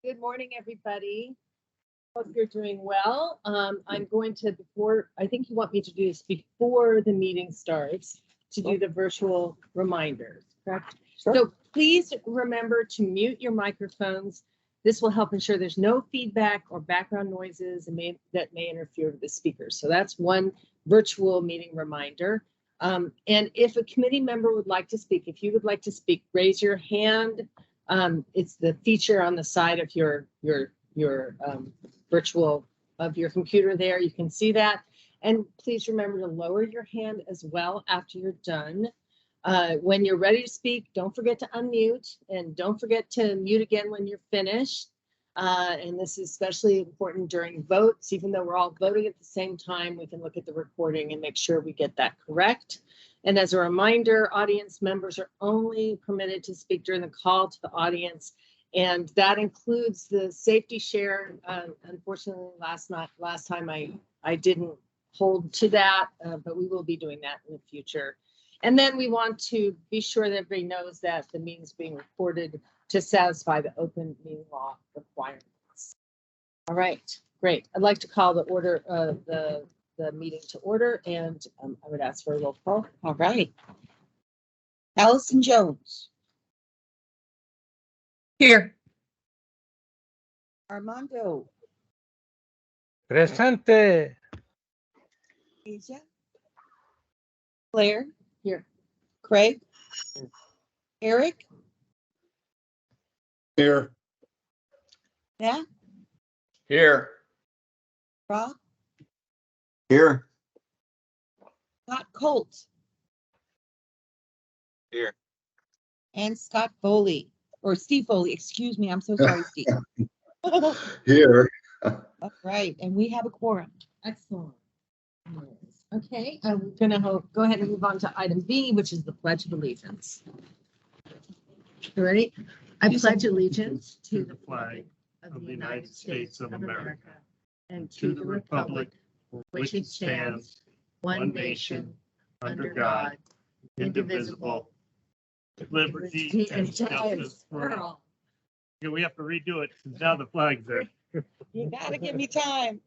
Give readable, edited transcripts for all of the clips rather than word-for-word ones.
Good morning, everybody. Hope you're doing well. I'm going to, I think you want me to do this before the meeting starts, to do the virtual reminders, correct? Sure. So please remember to mute your microphones. This will help ensure there's no feedback or background noises that may interfere with the speakers. So that's one virtual meeting reminder. And if a committee member would like to speak, if you would like to speak, raise your hand. It's the feature on the side of your virtual of your computer there. You can see that. And please remember to lower your hand as well after you're done. When you're ready to speak, don't forget to unmute and don't forget to mute again when you're finished. And this is especially important during votes. Even though we're all voting at the same time, we can look at the recording and make sure we get that correct. And as a reminder, audience members are only permitted to speak during the call to the audience. And that includes the safety share. Unfortunately, last time I didn't hold to that, but we will be doing that in the future. And then we want to be sure that everybody knows that the meeting is being recorded to satisfy the open meeting law requirements. All right, great. I'd like to call the order the meeting to order, and I would ask for a roll call. All right. Allison Jones. Here. Armando. Presente. Asia. Claire. Here. Craig. Eric. Here. Matt. Here. Rob. Here. Scott Colt. Here. And Scott Foley, or Steve Foley, excuse me. I'm so sorry, Steve. Here. All right, and we have a quorum. Excellent. Okay, I'm going to go ahead and move on to item B, which is the Pledge of Allegiance. You ready? I pledge allegiance to the flag of the United States of America and to the republic for which it stands, one nation, under God, indivisible, with liberty and justice for all. Yeah, we have to redo it because now the flag's there. You gotta give me time.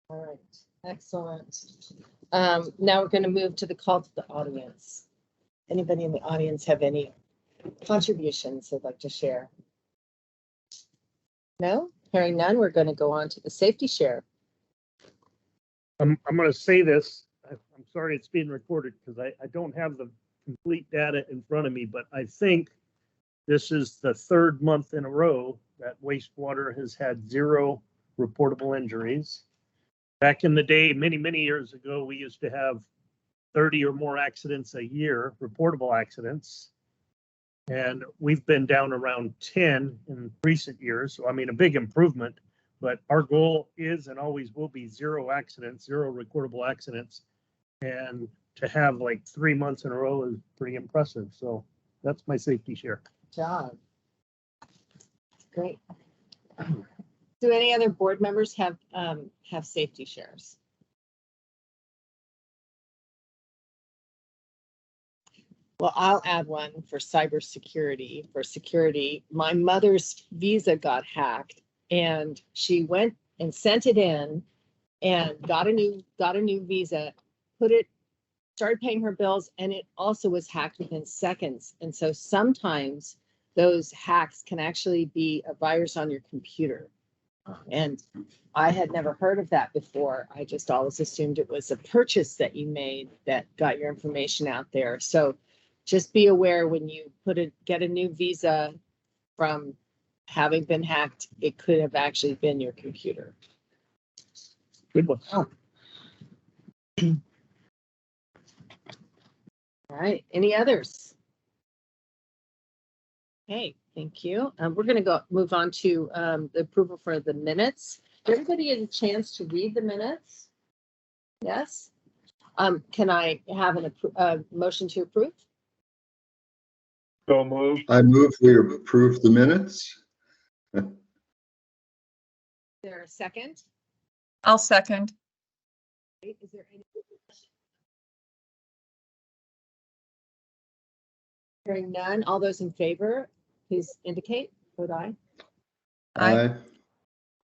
All right, excellent. Now we're going to move to the call to the audience. Anybody in the audience have any contributions they'd like to share? No? Hearing none, we're going to go on to the safety share. I'm going to say this. I'm sorry it's being recorded because I don't have the complete data in front of me, but I think this is the third month in a row that wastewater has had 0 reportable injuries. Back in the day, many, many years ago, we used to have 30 or more accidents a year, reportable accidents. And we've been down around 10 in recent years. So, I mean, a big improvement, but our goal is and always will be 0 accidents, 0 recordable accidents. And to have like 3 months in a row is pretty impressive. So that's my safety share. Good job. Great. Do any other board members have safety shares? Well, I'll add one for cybersecurity. For security, my mother's Visa got hacked, and she went and sent it in, and got a new Visa, started paying her bills, and it also was hacked within seconds. And so sometimes those hacks can actually be a virus on your computer. And I had never heard of that before. I just always assumed it was a purchase that you made that got your information out there. So just be aware when you get a new Visa from having been hacked, it could have actually been your computer. Good one. Oh. All right, any others? Okay, thank you. We're going to move on to the approval for the minutes. Did everybody get a chance to read the minutes? Yes. Can I have a motion to approve? So moved. I move we approve the minutes. Is there a second? I'll second. Is there any discussion? Hearing none, all those in favor, please indicate. Vote aye. Aye.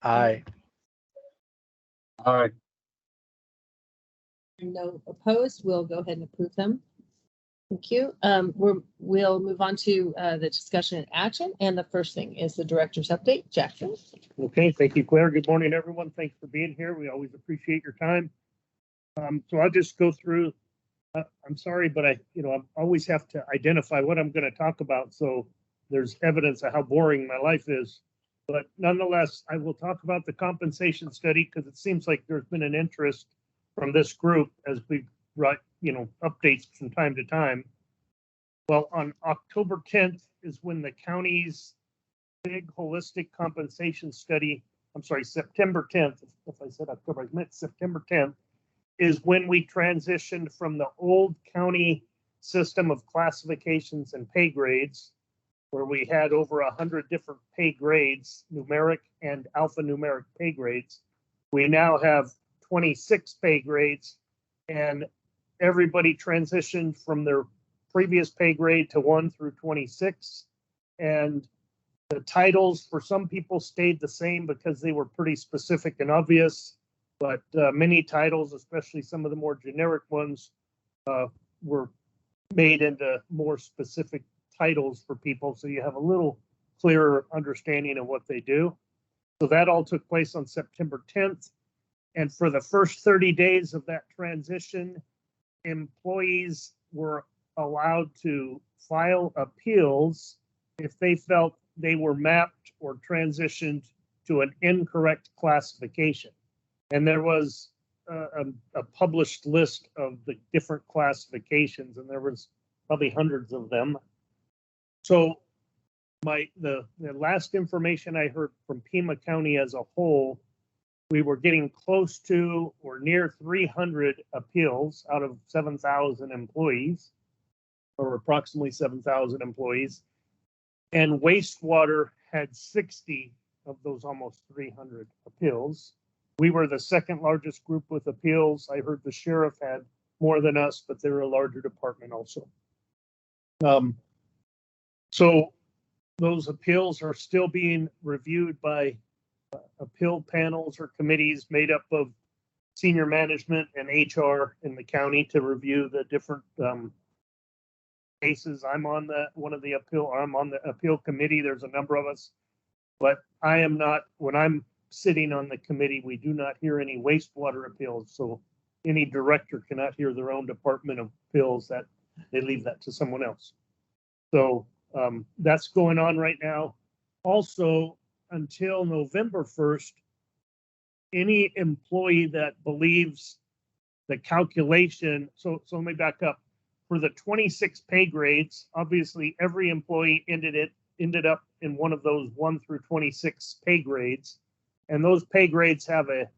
Aye. Aye. No opposed. We'll go ahead and approve them. Thank you. We'll move on to the discussion and action. And the first thing is the director's update. Jackson. Okay, thank you, Claire. Good morning, everyone. Thanks for being here. We always appreciate your time. So I'll just go through. I'm sorry, but I always have to identify what I'm going to talk about, so there's evidence of how boring my life is. But nonetheless, I will talk about the compensation study because it seems like there's been an interest from this group as we write, updates from time to time. Well, on October 10th is when the county's big holistic compensation study, I'm sorry, September 10th, if I said October, I meant September 10th, is when we transitioned from the old county system of classifications and pay grades, where we had over 100 different pay grades, numeric and alphanumeric pay grades. We now have 26 pay grades, and everybody transitioned from their previous pay grade to 1 through 26. And the titles for some people stayed the same because they were pretty specific and obvious, but many titles, especially some of the more generic ones, were made into more specific titles for people, so you have a little clearer understanding of what they do. So that all took place on September 10th. And for the first 30 days of that transition, employees were allowed to file appeals if they felt they were mapped or transitioned to an incorrect classification. And there was a published list of the different classifications, and there was probably hundreds of them. So the last information I heard from Pima County as a whole, we were getting close to or near 300 appeals out of 7,000 employees, or approximately 7,000 employees. And wastewater had 60 of those almost 300 appeals. We were the second largest group with appeals. I heard the sheriff had more than us, but they're a larger department also. So those appeals are still being reviewed by appeal panels or committees made up of senior management and HR in the county to review the different cases. I'm on the appeal committee. There's a number of us, but I am not, when I'm sitting on the committee, we do not hear any wastewater appeals. So any director cannot hear their own department of appeals. That they leave that to someone else. So that's going on right now. Also, until November 1st, any employee that believes the calculation, so let me back up. For the 26 pay grades, obviously every employee ended up in one of those 1 through 26 pay grades. And those pay grades have a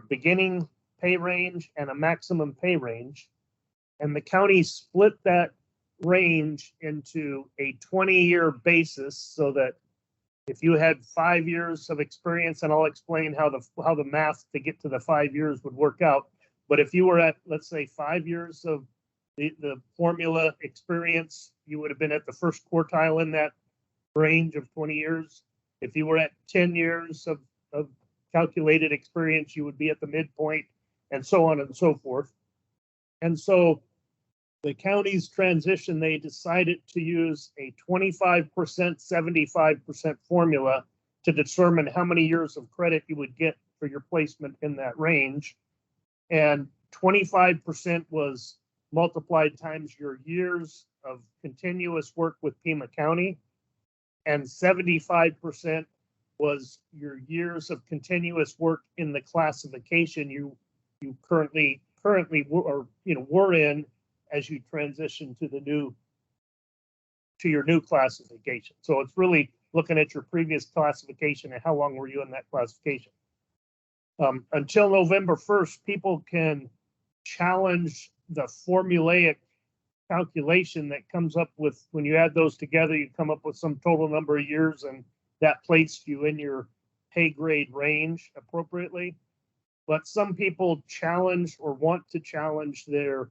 beginning pay range and a maximum pay range. And the county split that range into a 20-year basis, so that if you had 5 years of experience, and I'll explain how the math to get to the 5 years would work out. But if you were at, let's say, 5 years of the formula experience, you would have been at the first quartile in that range of 20 years. If you were at 10 years of calculated experience, you would be at the midpoint, and so on and so forth. And so the county's transition, they decided to use a 25%, 75% formula to determine how many years of credit you would get for your placement in that range. And 25% was multiplied times your years of continuous work with Pima County, and 75% was your years of continuous work in the classification you currently were in as you transition to your new classification. So it's really looking at your previous classification and how long were you in that classification. Until November 1st, people can challenge the formulaic calculation that comes up with, when you add those together, you come up with some total number of years, and that placed you in your pay grade range appropriately. But some people challenge or want to challenge their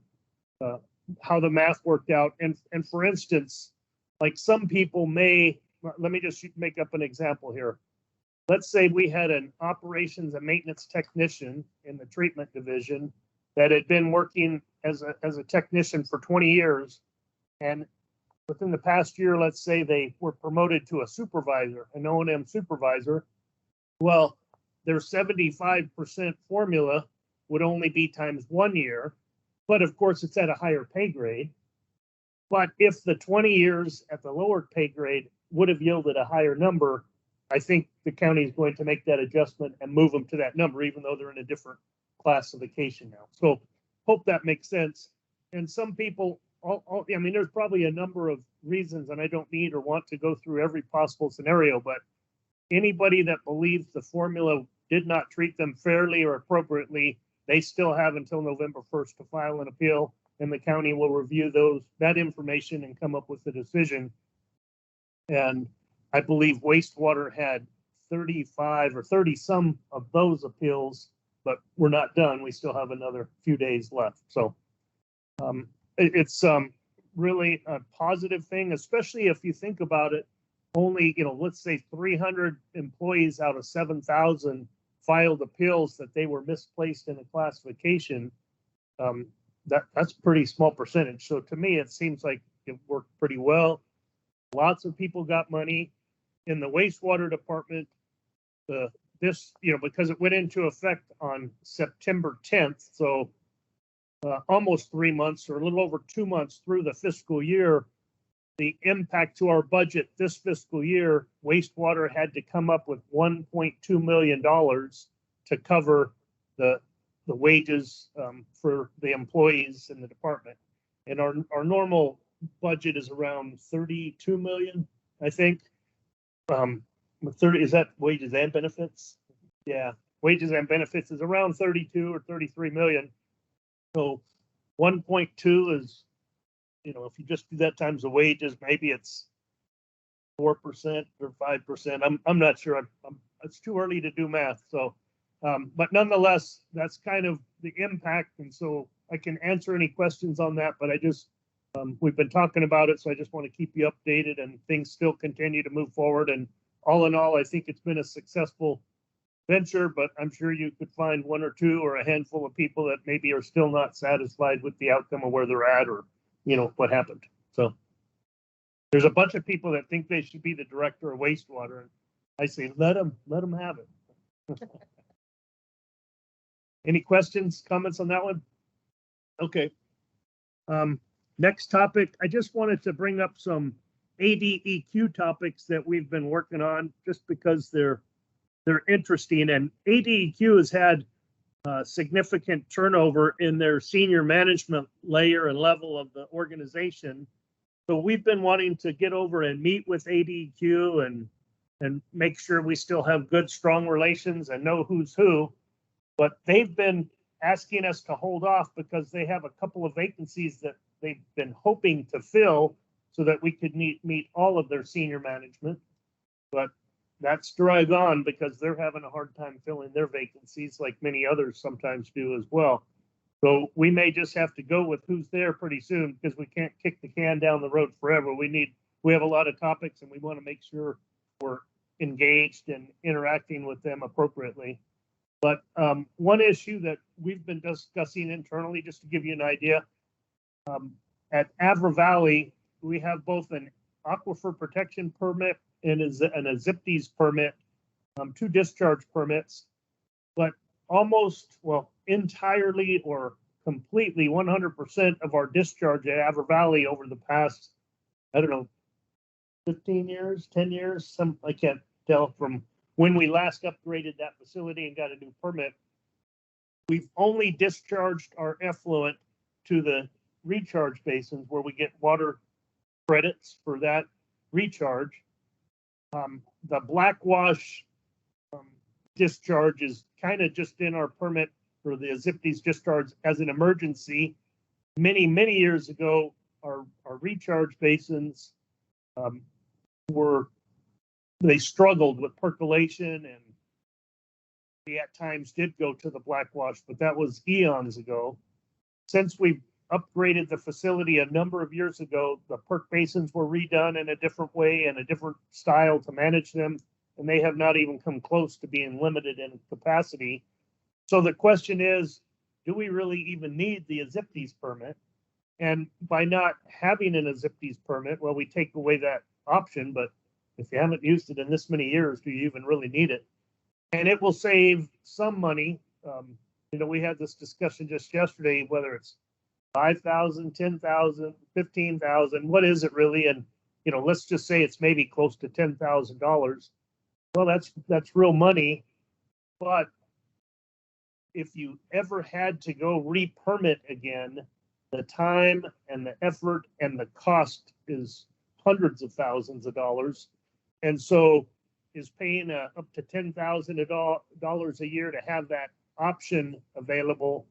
how the math worked out. And for instance, like some people may let me just make up an example here. Let's say we had an operations and maintenance technician in the treatment division that had been working as a technician for 20 years. And within the past year, let's say they were promoted to a supervisor, an O&M supervisor. Well, their 75% formula would only be times 1 year, but of course it's at a higher pay grade. But if the 20 years at the lower pay grade would have yielded a higher number, I think the county is going to make that adjustment and move them to that number, even though they're in a different classification now. So hope that makes sense. And some people, I mean, there's probably a number of reasons, and I don't need or want to go through every possible scenario, but anybody that believes the formula did not treat them fairly or appropriately, they still have until November 1st to file an appeal, and the county will review that information and come up with a decision. And I believe wastewater had 35 or 30 some of those appeals, but we're not done. We still have another few days left. So it's really a positive thing, especially if you think about it. Only, let's say 300 employees out of 7,000 filed appeals that they were misplaced in a classification. That's a pretty small percentage. So to me, it seems like it worked pretty well. Lots of people got money in the wastewater department. Because it went into effect on September 10th. So almost 3 months or a little over 2 months through the fiscal year, the impact to our budget this fiscal year, wastewater had to come up with $1.2 million to cover the wages for the employees in the department. And our normal budget is around 32 million, I think. 30, is that wages and benefits? Yeah, wages and benefits is around 32 or 33 million. So 1.2 is, if you just do that times the wages, maybe it's 4% or 5%. I'm not sure. It's too early to do math. So, but nonetheless, that's kind of the impact. And so I can answer any questions on that, but I just, we've been talking about it. So I just want to keep you updated, and things still continue to move forward. And all in all, I think it's been a successful venture, but I'm sure you could find one or two or a handful of people that maybe are still not satisfied with the outcome of where they're at, or, what happened. So there's a bunch of people that think they should be the director of wastewater. And I say, let them have it. Any questions, comments on that one? Okay. Next topic, I just wanted to bring up some ADEQ topics that we've been working on, just because they're interesting. And ADEQ has had significant turnover in their senior management layer and level of the organization. So we've been wanting to get over and meet with ADEQ and make sure we still have good, strong relations and know who's who. But they've been asking us to hold off because they have a couple of vacancies that they've been hoping to fill so that we could meet all of their senior management. But that's drag on because they're having a hard time filling their vacancies, like many others sometimes do as well. So we may just have to go with who's there pretty soon, because we can't kick the can down the road forever. We have a lot of topics, and we want to make sure we're engaged and interacting with them appropriately. But one issue that we've been discussing internally, just to give you an idea, at Avra Valley, we have both an aquifer protection permit and a ZIPDs permit, 2 discharge permits, but almost, entirely or completely 100% of our discharge at Avra Valley over the past, 15 years, 10 years, I can't tell from when we last upgraded that facility and got a new permit. We've only discharged our effluent to the recharge basins where we get water credits for that recharge. The black wash discharge is kind of just in our permit for the ZIPDs discharge as an emergency. Many years ago, our recharge basins they struggled with percolation, and we at times did go to the black wash, but that was eons ago. Since we've upgraded the facility a number of years ago. The perk basins were redone in a different way and a different style to manage them, and they have not even come close to being limited in capacity. So the question is, do we really even need the Aziptes permit? And by not having an Aziptes permit, well, we take away that option, but if you haven't used it in this many years, do you even really need it? And it will save some money. We had this discussion just yesterday, whether it's 5,000, 10,000, 15,000, what is it really? And, let's just say it's maybe close to $10,000. Well, that's real money. But if you ever had to go re-permit again, the time and the effort and the cost is hundreds of thousands of dollars. And so is paying up to $10,000 a year to have that option available,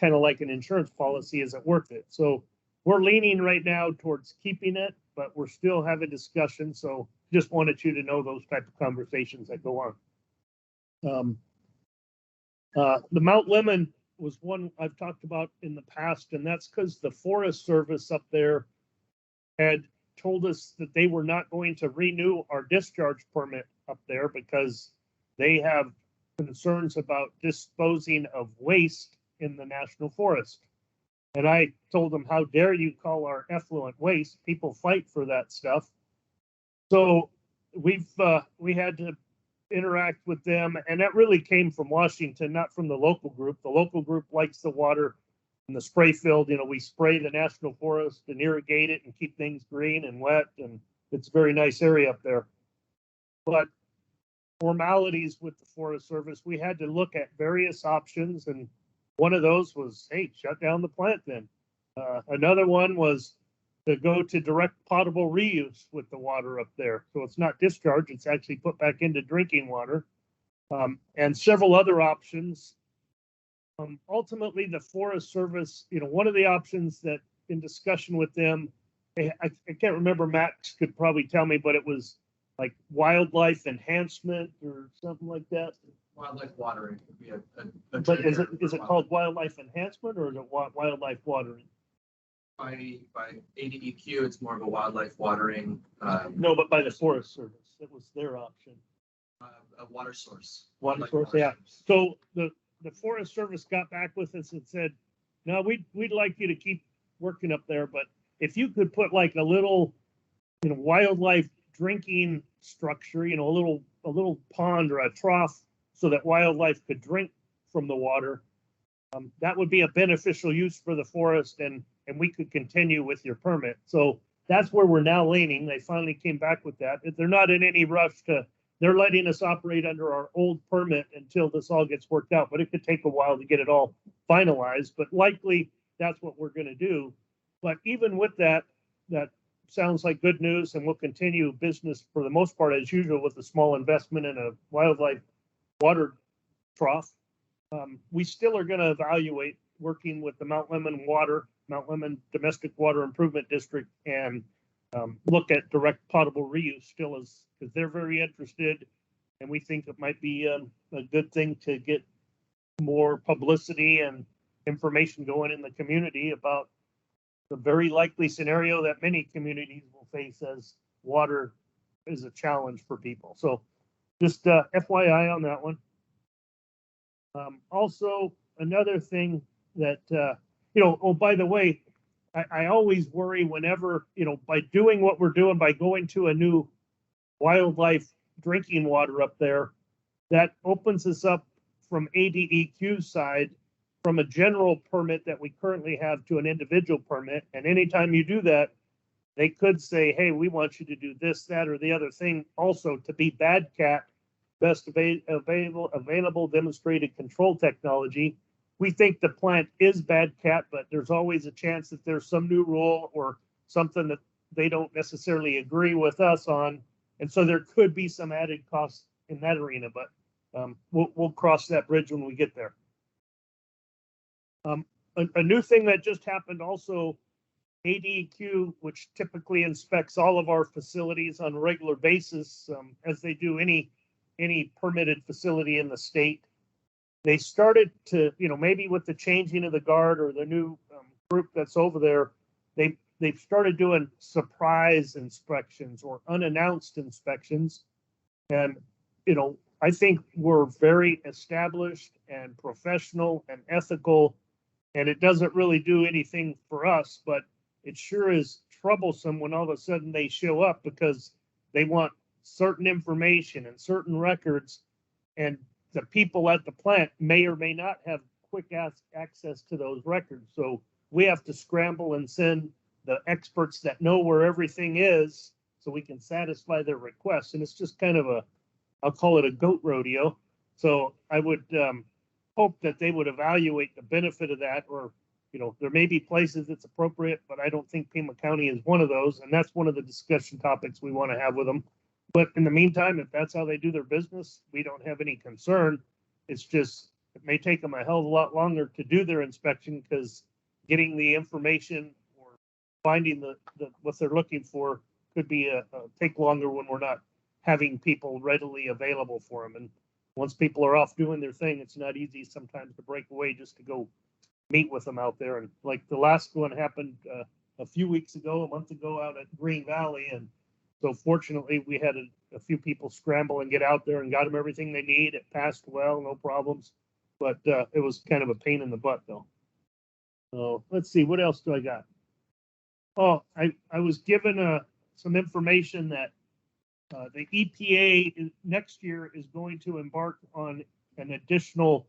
kind of like an insurance policy, is it worth it? So we're leaning right now towards keeping it, but we're still having discussion. So just wanted you to know those type of conversations that go on. The Mount Lemon was one I've talked about in the past, and that's because the Forest Service up there had told us that they were not going to renew our discharge permit up there because they have concerns about disposing of waste in the national forest. And I told them, how dare you call our effluent waste? People fight for that stuff. So we had to interact with them, and that really came from Washington, not from the local group. The local group likes the water in the spray field. We spray the national forest and irrigate it and keep things green and wet, and it's a very nice area up there. But formalities with the Forest Service, we had to look at various options, and one of those was, hey, shut down the plant then. Another one was to go to direct potable reuse with the water up there. So it's not discharge, it's actually put back into drinking water, and several other options. Ultimately, the Forest Service, one of the options that in discussion with them, I can't remember, Max could probably tell me, but it was like wildlife enhancement or something like that. Wildlife watering would be a But is trigger it for called wildlife enhancement, or is it wildlife watering? by ADEQ? It's more of a wildlife watering. No, but by the Forest Service, it was their option. A water source. Water Wildlife source, water yeah. source. So the Forest Service got back with us and said, no, we'd like you to keep working up there, but if you could put like a little, wildlife drinking structure, a little pond or a trough so that wildlife could drink from the water, that would be a beneficial use for the forest, and we could continue with your permit. So that's where we're now leaning. They finally came back with that. They're not in any rush they're letting us operate under our old permit until this all gets worked out, but it could take a while to get it all finalized, but likely that's what we're going to do. But even with that sounds like good news, and we'll continue business for the most part as usual with a small investment in a wildlife water trough. We still are going to evaluate working with the Mount Lemon Domestic Water Improvement District, and look at direct potable reuse still, because they're very interested, and we think it might be a good thing to get more publicity and information going in the community about the very likely scenario that many communities will face as water is a challenge for people. So just FYI on that one. Also, another thing that, oh, by the way, I always worry whenever, by doing what we're doing, by going to a new wildlife drinking water up there, that opens us up from ADEQ side, from a general permit that we currently have to an individual permit. And anytime you do that, they could say, hey, we want you to do this, that, or the other thing also to be bad cat, best available demonstrated control technology. We think the plant is bad cat, but there's always a chance that there's some new rule or something that they don't necessarily agree with us on. And so there could be some added costs in that arena, but we'll cross that bridge when we get there. A new thing that just happened also, ADEQ, which typically inspects all of our facilities on a regular basis, as they do any permitted facility in the state. They started to, maybe with the changing of the guard or the new group that's over there, they've started doing surprise inspections or unannounced inspections. And, I think we're very established and professional and ethical, and it doesn't really do anything for us, but it sure is troublesome when all of a sudden they show up because they want certain information and certain records, and the people at the plant may or may not have quick access to those records. So we have to scramble and send the experts that know where everything is so we can satisfy their requests. And it's just kind of I'll call it a goat rodeo. So I would hope that they would evaluate the benefit of that, or, there may be places it's appropriate, but I don't think Pima County is one of those. And that's one of the discussion topics we want to have with them. But in the meantime, if that's how they do their business, we don't have any concern. It's just, it may take them a hell of a lot longer to do their inspection because getting the information or finding the what they're looking for could be take longer when we're not having people readily available for them. And once people are off doing their thing, it's not easy sometimes to break away just to go meet with them out there. And like the last one happened a month ago out at Green Valley. And so fortunately we had a few people scramble and get out there and got them everything they need. It passed well, no problems, but it was kind of a pain in the butt though. So let's see, what else do I got? Oh, I was given some information that the EPA next year is going to embark on an additional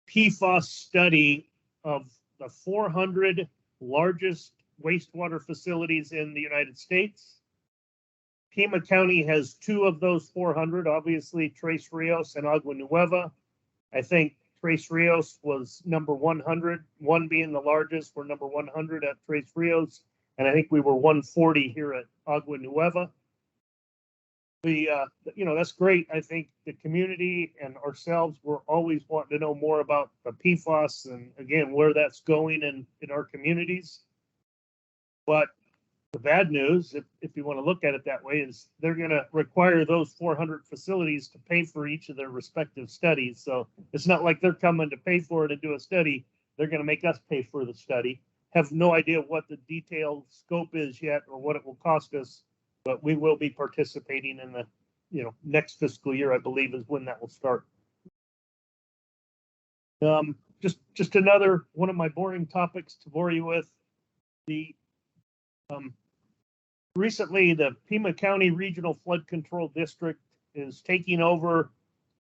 PFAS study of the 400 largest wastewater facilities in the United States. Pima County has 2 of those 400, obviously Tres Rios and Agua Nueva. I think Tres Rios was number 100, one being the largest. We're number 100 at Tres Rios, and I think we were 140 here at Agua Nueva. That's great. I think the community and ourselves, we're always wanting to know more about the PFAS and again, where that's going in our communities. But the bad news, if you want to look at it that way, is they're going to require those 400 facilities to pay for each of their respective studies. So it's not like they're coming to pay for it and do a study. They're going to make us pay for the study. Have no idea what the detailed scope is yet or what it will cost us. But we will be participating in the, next fiscal year, I believe, is when that will start. Just another one of my boring topics to bore you with. Recently, the Pima County Regional Flood Control District is taking over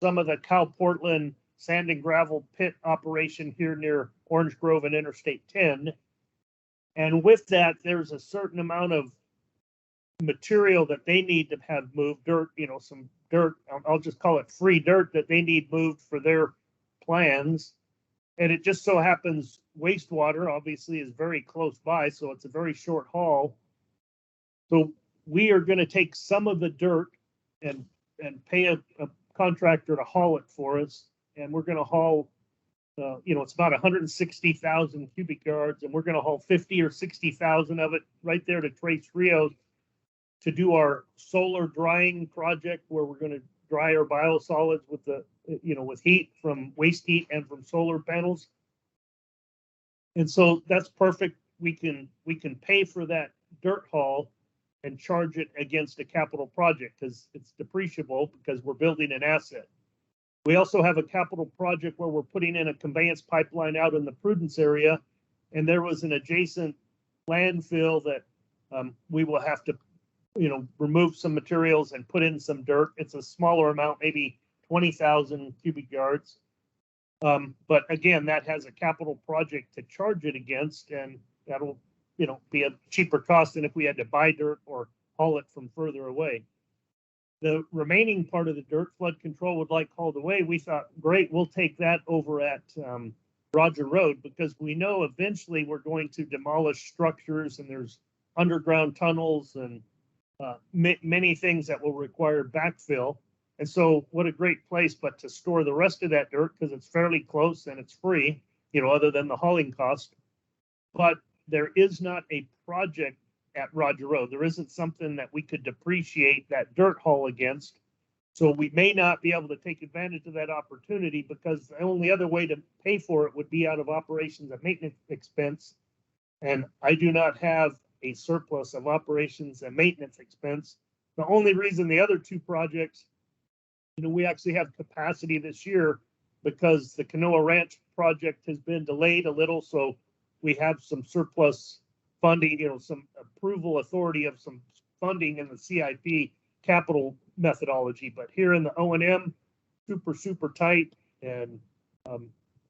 some of the Cal Portland sand and gravel pit operation here near Orange Grove and Interstate 10. And with that, there's a certain amount of material that they need to have moved, dirt, some dirt, I'll just call it free dirt that they need moved for their plans. And it just so happens wastewater obviously is very close by, so it's a very short haul. So we are going to take some of the dirt and pay a contractor to haul it for us. And we're going to haul, it's about 160,000 cubic yards, and we're going to haul 50 or 60,000 of it right there to Tres Rios to do our solar drying project, where we're going to dry our biosolids with with heat from waste heat and from solar panels. And so that's perfect. We can pay for that dirt haul and charge it against a capital project because it's depreciable because we're building an asset. We also have a capital project where we're putting in a conveyance pipeline out in the Prudence area, and there was an adjacent landfill that we will have to remove some materials and put in some dirt. It's a smaller amount, maybe 20,000 cubic yards. But again, that has a capital project to charge it against, and that'll, be a cheaper cost than if we had to buy dirt or haul it from further away. The remaining part of the dirt flood control would like hauled away. We thought, great, we'll take that over at Roger Road, because we know eventually we're going to demolish structures and there's underground tunnels and many things that will require backfill. And so what a great place, but to store the rest of that dirt, because it's fairly close and it's free, other than the hauling cost. But there is not a project at Roger Road. There isn't something that we could depreciate that dirt haul against. So we may not be able to take advantage of that opportunity because the only other way to pay for it would be out of operations and maintenance expense. And I do not have a surplus of operations and maintenance expense. The only reason the other two projects, we actually have capacity this year because the Canoa Ranch project has been delayed a little. So we have some surplus funding, some approval authority of some funding in the CIP capital methodology, but here in the O&M, super tight, and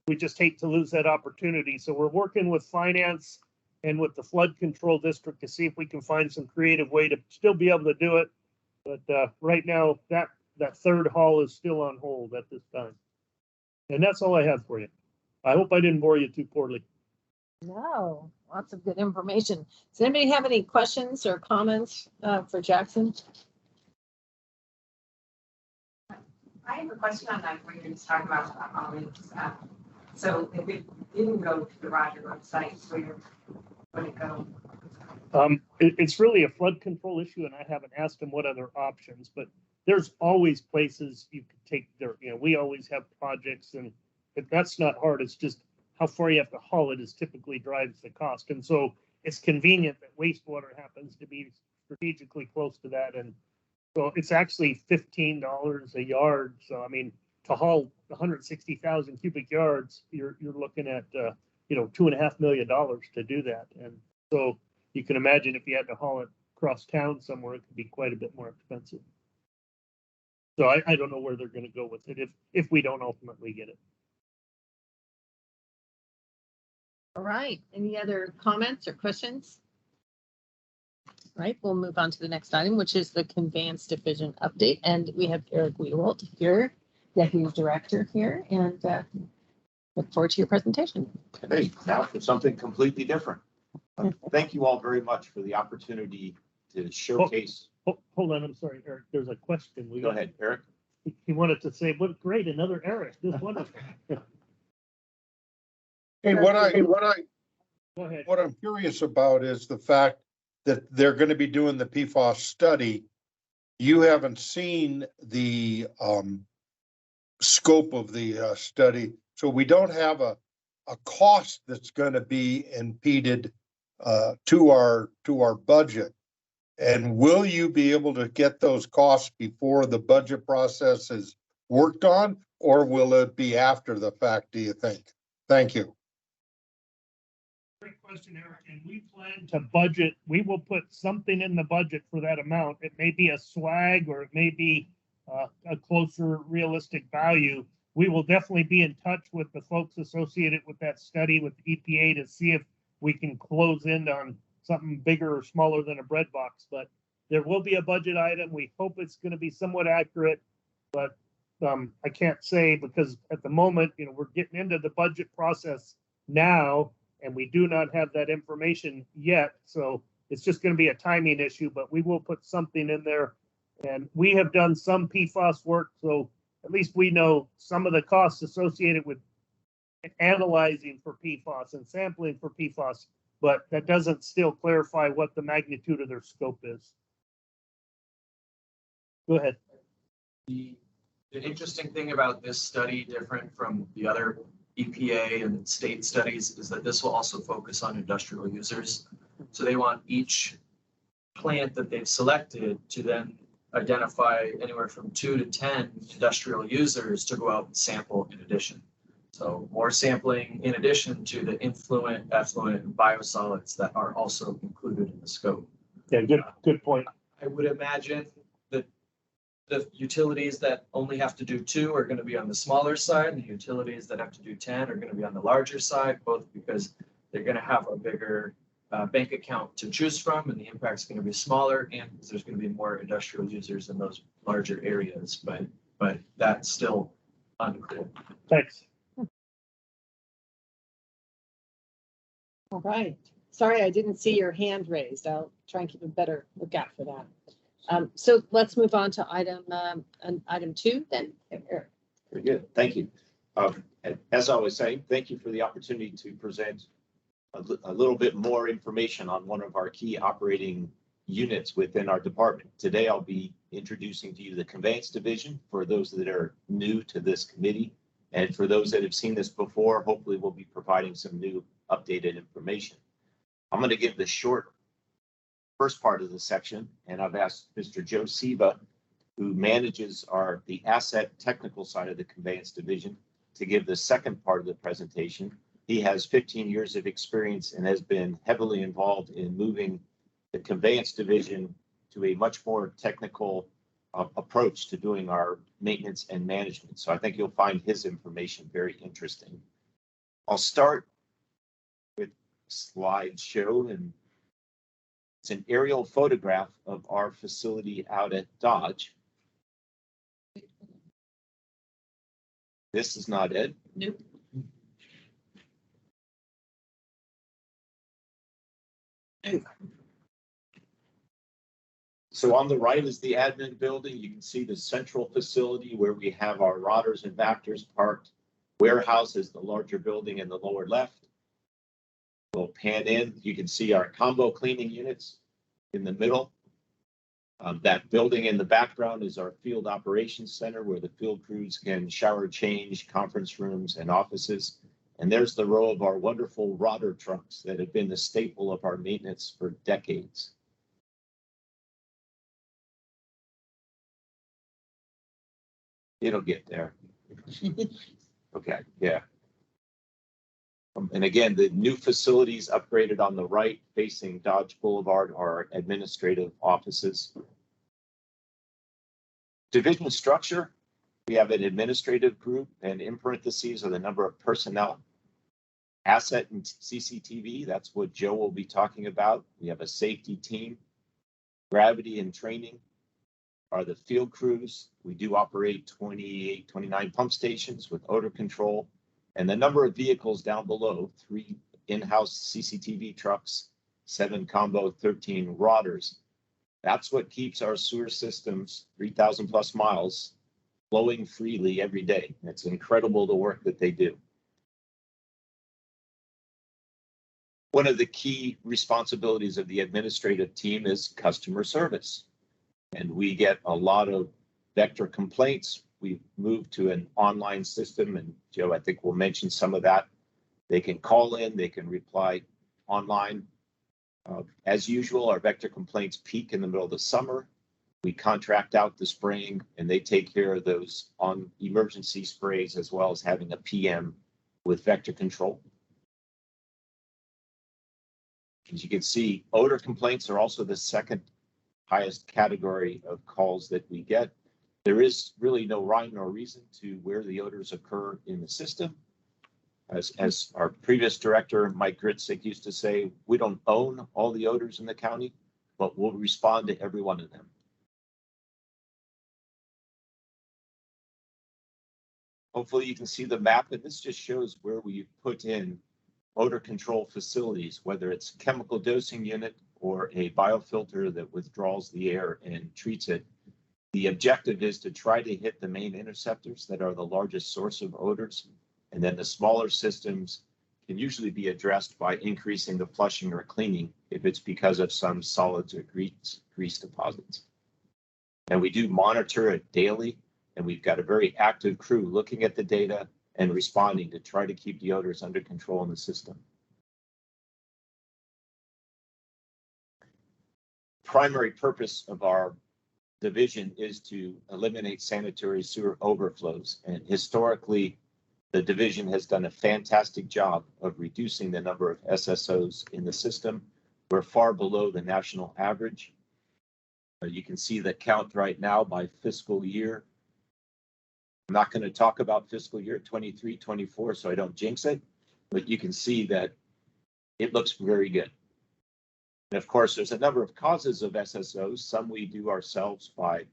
we just hate to lose that opportunity. So we're working with finance and with the flood control district to see if we can find some creative way to still be able to do it. But right now, that third haul is still on hold at this time. And that's all I have for you. I hope I didn't bore you too poorly. No, lots of good information. Does anybody have any questions or comments for Jackson? I have a question on that when you're just talking about so if it didn't go to the Roger website, where would it go? It's really a flood control issue, and I haven't asked them what other options, but there's always places you could take there. We always have projects, and if that's not hard, it's just how far you have to haul it is typically drives the cost. And so it's convenient that wastewater happens to be strategically close to that. And so it's actually $15 a yard. So, I mean, to haul 160,000 cubic yards, you're looking at, $2.5 million to do that. And so you can imagine if you had to haul it across town somewhere, it could be quite a bit more expensive. So I don't know where they're going to go with it if we don't ultimately get it. All right. Any other comments or questions? All right, we'll move on to the next item, which is the conveyance division update. And we have Eric Wewald here, Deputy Director here, and look forward to your presentation. Hey, now for something completely different. Thank you all very much for the opportunity to showcase. Hold on, I'm sorry, Eric. There's a question. Go ahead, Eric. He wanted to say, "What great, another Eric. This wonderful." Hey, what Go ahead. I'm curious about is the fact that they're going to be doing the PFAS study. You haven't seen the scope of the study, so we don't have a cost that's going to be impeded to our budget. And will you be able to get those costs before the budget process is worked on, or will it be after the fact, do you think? Thank you. Great question, Eric. And we plan to budget. We will put something in the budget for that amount. It may be a swag, or it may be a closer realistic value. We will definitely be in touch with the folks associated with that study with EPA to see if we can close in on something bigger or smaller than a bread box. But there will be a budget item. We hope it's going to be somewhat accurate, but I can't say because at the moment, we're getting into the budget process now, and we do not have that information yet. So it's just going to be a timing issue, but we will put something in there. And we have done some PFAS work, so at least we know some of the costs associated with analyzing for PFAS and sampling for PFAS, but that doesn't still clarify what the magnitude of their scope is. Go ahead. The interesting thing about this study, different from the other EPA and state studies, is that this will also focus on industrial users. So they want each plant that they've selected to then identify anywhere from 2 to 10 industrial users to go out and sample in addition. So more sampling in addition to the influent, effluent, and biosolids that are also included in the scope. Yeah, good point. I would imagine that the utilities that only have to do 2 are going to be on the smaller side, and the utilities that have to do 10 are going to be on the larger side, both because they're going to have a bigger bank account to choose from, and the impact's going to be smaller, and there's going to be more industrial users in those larger areas. But that's still unclear. Thanks. All right. Sorry, I didn't see your hand raised. I'll try and keep a better lookout for that. So let's move on to item 2 then. Eric. Very good. Thank you. As I was saying, thank you for the opportunity to present a little bit more information on one of our key operating units within our department. Today, I'll be introducing to you the conveyance division for those that are new to this committee. And for those that have seen this before, hopefully we'll be providing some new updated information. I'm going to give the short first part of the section, and I've asked Mr. Joe Siva, who manages the asset technical side of the conveyance division, to give the second part of the presentation. He has 15 years of experience and has been heavily involved in moving the conveyance division to a much more technical approach to doing our maintenance and management. So I think you'll find his information very interesting. I'll start with slideshow, and it's an aerial photograph of our facility out at Dodge. This is not it. Nope. So on the right is the admin building. You can see the central facility where we have our rotters and vectors parked. Warehouse is the larger building in the lower left. We'll pan in. You can see our combo cleaning units in the middle. That building in the background is our field operations center where the field crews can shower, change, conference rooms, and offices. And there's the row of our wonderful rotter trucks that have been the staple of our maintenance for decades. It'll get there. Okay, yeah. And again, the new facilities upgraded on the right facing Dodge Boulevard are administrative offices. Division structure, we have an administrative group, and in parentheses are the number of personnel. Asset and CCTV, that's what Joe will be talking about. We have a safety team. Gravity and training are the field crews. We do operate 28, 29 pump stations with odor control. And the number of vehicles down below, 3 in-house CCTV trucks, 7 combo, 13 rotters. That's what keeps our sewer systems 3,000 plus miles flowing freely every day. It's incredible the work that they do. One of the key responsibilities of the administrative team is customer service. And we get a lot of vector complaints. We've moved to an online system, and Joe, I think, will mention some of that. They can call in, they can reply online. As usual, our vector complaints peak in the middle of the summer. We contract out the spraying, and they take care of those on emergency sprays, as well as having a PM with vector control. As you can see, odor complaints are also the second highest category of calls that we get. There is really no rhyme nor reason to where the odors occur in the system. As our previous director, Mike Gritzik, used to say, we don't own all the odors in the county, but we'll respond to every one of them. Hopefully you can see the map, and this just shows where we put in odor control facilities, whether it's chemical dosing unit or a biofilter that withdraws the air and treats it. The objective is to try to hit the main interceptors that are the largest source of odors. And then the smaller systems can usually be addressed by increasing the flushing or cleaning if it's because of some solids or grease deposits. And we do monitor it daily, and we've got a very active crew looking at the data and responding to try to keep the odors under control in the system. Primary purpose of our division is to eliminate sanitary sewer overflows, and historically, the division has done a fantastic job of reducing the number of SSOs in the system. We're far below the national average. You can see the count right now by fiscal year. I'm not going to talk about fiscal year 23, 24, so I don't jinx it, but you can see that it looks very good. And of course, there's a number of causes of SSOs. Some we do ourselves by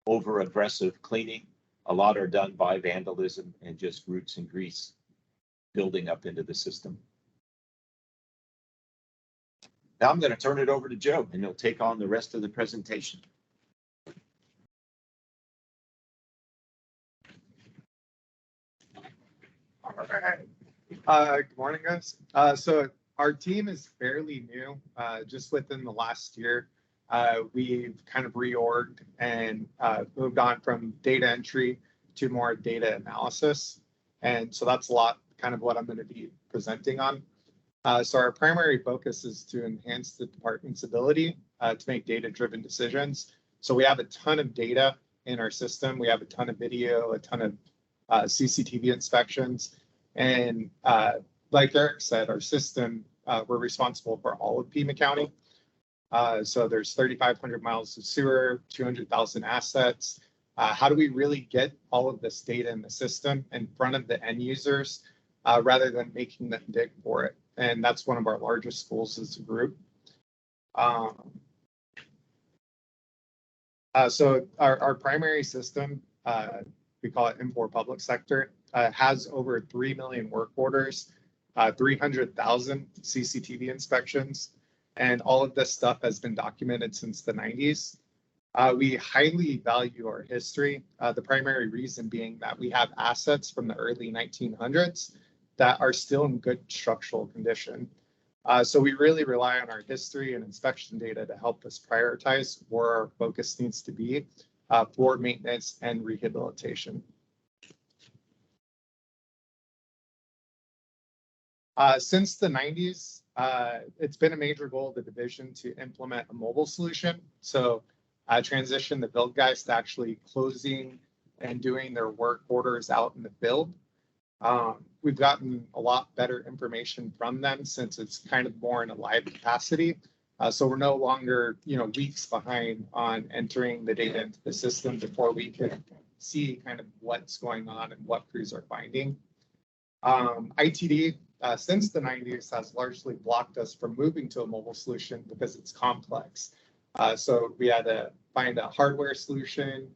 over-aggressive cleaning. A lot are done by vandalism and just roots and grease building up into the system. Now I'm going to turn it over to Joe, and he'll take on the rest of the presentation. All right. Good morning, guys. So our team is fairly new, just within the last year. we've kind of reorged and moved on from data entry to more data analysis. And so that's a lot kind of what I'm going to be presenting on. So our primary focus is to enhance the department's ability to make data-driven decisions. So we have a ton of data in our system. We have a ton of video, a ton of CCTV inspections. And like Eric said, our system, we're responsible for all of Pima County. So there's 3,500 miles of sewer, 200,000 assets. How do we really get all of this data in the system in front of the end users rather than making them dig for it? And that's one of our largest goals as a group. So our primary system, we call it M4 Public Sector, has over 3 million work orders, 300,000 CCTV inspections, and all of this stuff has been documented since the 90s. We highly value our history, the primary reason being that we have assets from the early 1900s that are still in good structural condition. So we really rely on our history and inspection data to help us prioritize where our focus needs to be for maintenance and rehabilitation. Since the 90s, it's been a major goal of the division to implement a mobile solution. So transition the field guys to actually closing and doing their work orders out in the field. We've gotten a lot better information from them since it's kind of more in a live capacity. So we're no longer, weeks behind on entering the data into the system before we can see kind of what's going on and what crews are finding. ITD, since the 90s, has largely blocked us from moving to a mobile solution because it's complex. So we had to find a hardware solution,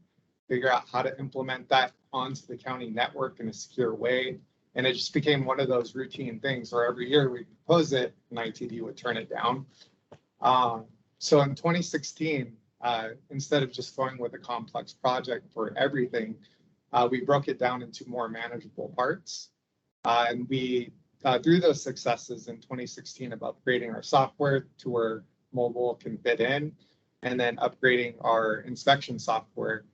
figure out how to implement that onto the county network in a secure way. And it just became one of those routine things where every year we propose it and ITD would turn it down. So in 2016, instead of just going with a complex project for everything, we broke it down into more manageable parts. And we, through those successes in 2016 of upgrading our software to where mobile can fit in, and then upgrading our inspection software,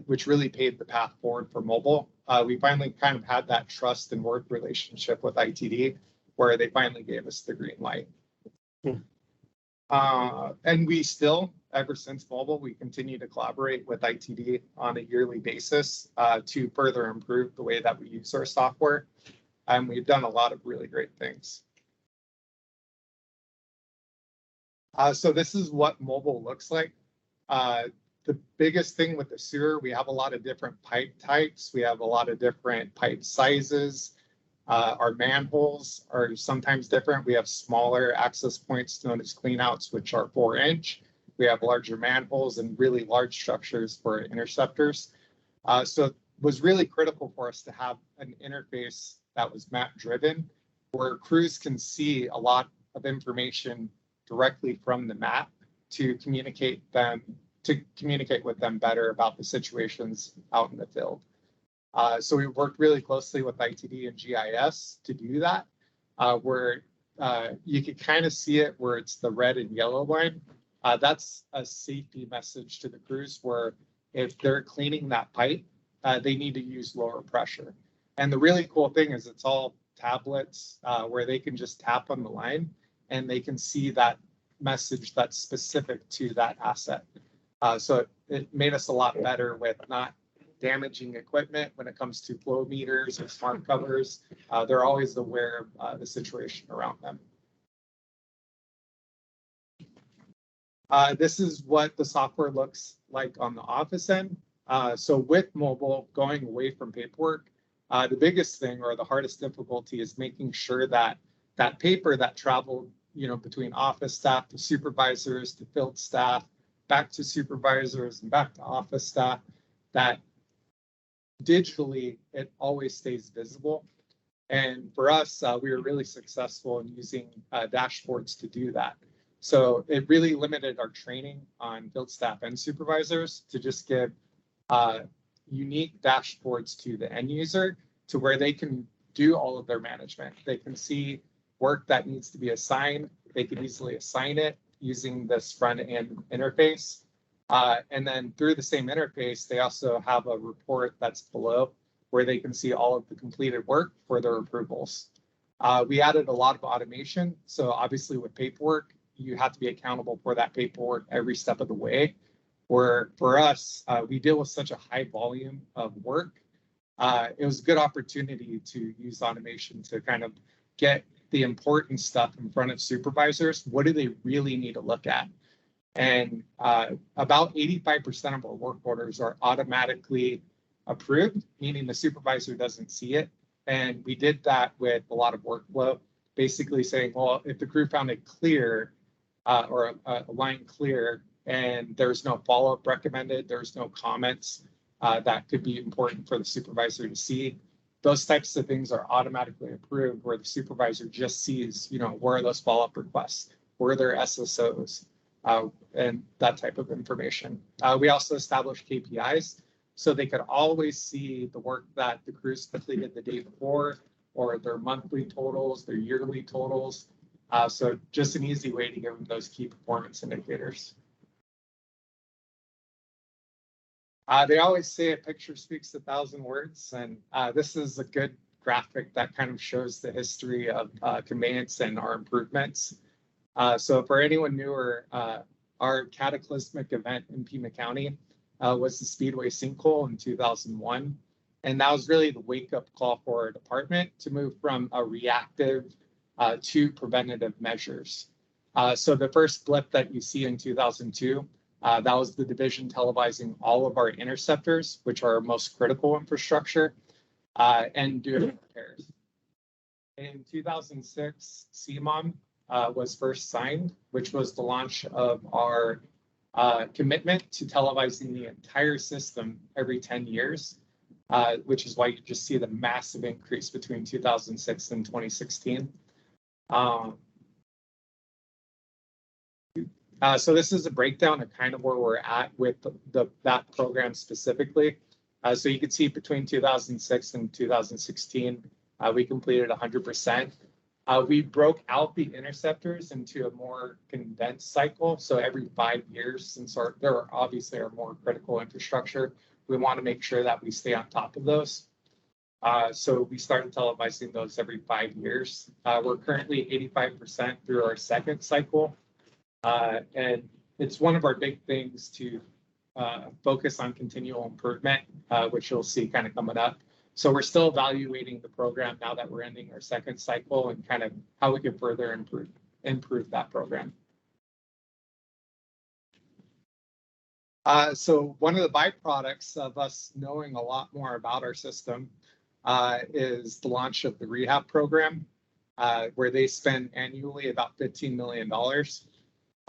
which really paved the path forward for mobile. We finally kind of had that trust and work relationship with ITD where they finally gave us the green light. And we still, ever since mobile, we continue to collaborate with ITD on a yearly basis to further improve the way that we use our software. And we've done a lot of really great things. So this is what mobile looks like. The biggest thing with the sewer, we have a lot of different pipe types. We have a lot of different pipe sizes. Our manholes are sometimes different. We have smaller access points known as cleanouts, which are 4-inch. We have larger manholes and really large structures for interceptors. So it was really critical for us to have an interface that was map driven, where crews can see a lot of information directly from the map to communicate with them better about the situations out in the field. So we worked really closely with ITD and GIS to do that, where you could kind of see it where it's the red and yellow line. That's a safety message to the crews where if they're cleaning that pipe, they need to use lower pressure. And the really cool thing is it's all tablets where they can just tap on the line and they can see that message that's specific to that asset. So it made us a lot better with not damaging equipment when it comes to flow meters or smart covers. They're always aware of the situation around them. This is what the software looks like on the office end. So with mobile, going away from paperwork, the biggest thing or the hardest difficulty is making sure that that paper that traveled, between office staff to supervisors to field staff, back to supervisors and back to office staff, that digitally it always stays visible. And for us, we were really successful in using dashboards to do that. So it really limited our training on field staff and supervisors to just give unique dashboards to the end user to where they can do all of their management. They can see work that needs to be assigned. They can easily assign it. using this front end interface. And then through the same interface, they also have a report that's below where they can see all of the completed work for their approvals. We added a lot of automation. So obviously with paperwork, you have to be accountable for that paperwork every step of the way. Where for us, we deal with such a high volume of work. It was a good opportunity to use automation to kind of get the important stuff in front of supervisors. What do they really need to look at? And about 85% of our work orders are automatically approved, meaning the supervisor doesn't see it. And we did that with a lot of workflow, basically saying, well, if the crew found it clear or a line clear and there's no follow-up recommended, there's no comments that could be important for the supervisor to see, those types of things are automatically approved where the supervisor just sees, where are those follow-up requests, where are their SSOs, and that type of information. We also established KPIs so they could always see the work that the crews completed the day before, or their monthly totals, their yearly totals. So just an easy way to give them those key performance indicators. They always say a picture speaks 1,000 words, and this is a good graphic that kind of shows the history of conveyance and our improvements. So for anyone newer, our cataclysmic event in Pima County was the Speedway sinkhole in 2001. And that was really the wake-up call for our department to move from a reactive to preventative measures. So the first blip that you see in 2002, that was the division televising all of our interceptors, which are our most critical infrastructure, and doing repairs. In 2006, CMOM was first signed, which was the launch of our commitment to televising the entire system every 10 years, which is why you just see the massive increase between 2006 and 2016. So this is a breakdown of kind of where we're at with that program specifically. So you can see between 2006 and 2016, we completed 100%. We broke out the interceptors into a more condensed cycle. So every 5 years, since there obviously are more critical infrastructure, we want to make sure that we stay on top of those. So we started televising those every 5 years. We're currently 85% through our second cycle. And it's one of our big things to focus on continual improvement, which you'll see kind of coming up. So we're still evaluating the program now that we're ending our second cycle and kind of how we can further improve that program. So one of the byproducts of us knowing a lot more about our system is the launch of the rehab program, where they spend annually about $15 million.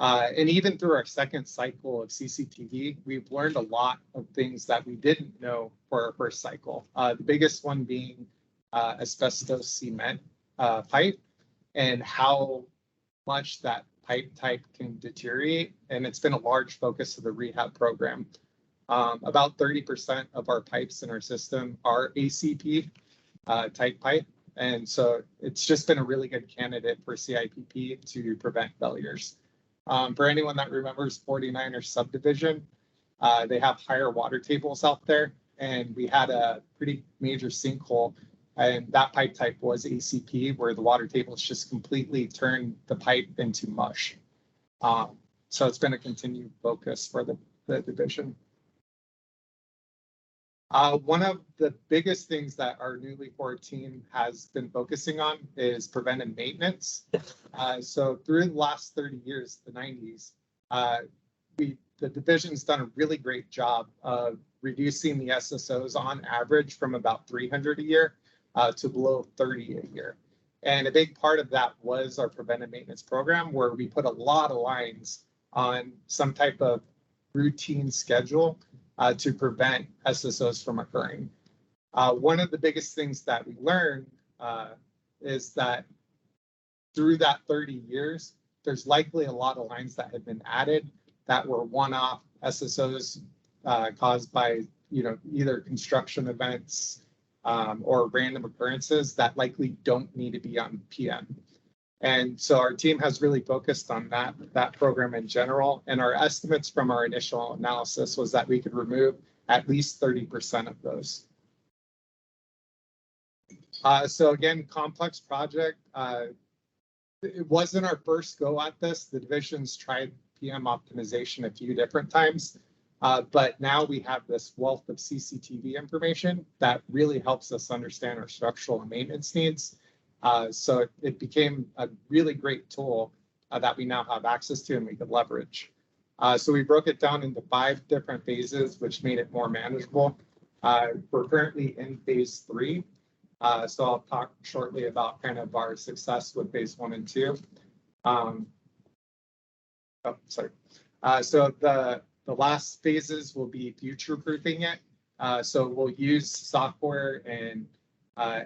And even through our second cycle of CCTV, we've learned a lot of things that we didn't know for our first cycle. The biggest one being asbestos cement pipe and how much that pipe type can deteriorate. And it's been a large focus of the rehab program. About 30% of our pipes in our system are ACP type pipe. And so it's just been a really good candidate for CIPP to prevent failures. For anyone that remembers 49er subdivision, they have higher water tables out there, and we had a pretty major sinkhole, and that pipe type was ACP, where the water tables just completely turned the pipe into mush. So it's been a continued focus for the division. One of the biggest things that our newly formed team has been focusing on is preventive maintenance. So through the last 30 years, the 90s, the division's done a really great job of reducing the SSOs on average from about 300 a year to below 30 a year. And a big part of that was our preventive maintenance program, where we put a lot of lines on some type of routine schedule to prevent SSOs from occurring. One of the biggest things that we learned is that through that 30 years, there's likely a lot of lines that have been added that were one-off SSOs caused by either construction events or random occurrences that likely don't need to be on PM. And so our team has really focused on that program in general. And our estimates from our initial analysis was that we could remove at least 30% of those. So again, complex project. It wasn't our first go at this. The divisions tried PM optimization a few different times. But now we have this wealth of CCTV information that really helps us understand our structural and maintenance needs. So it became a really great tool that we now have access to and we could leverage. So we broke it down into 5 different phases, which made it more manageable. We're currently in phase 3. So I'll talk shortly about kind of our success with phase 1 and 2. So the last phases will be future-proofing it. So we'll use software and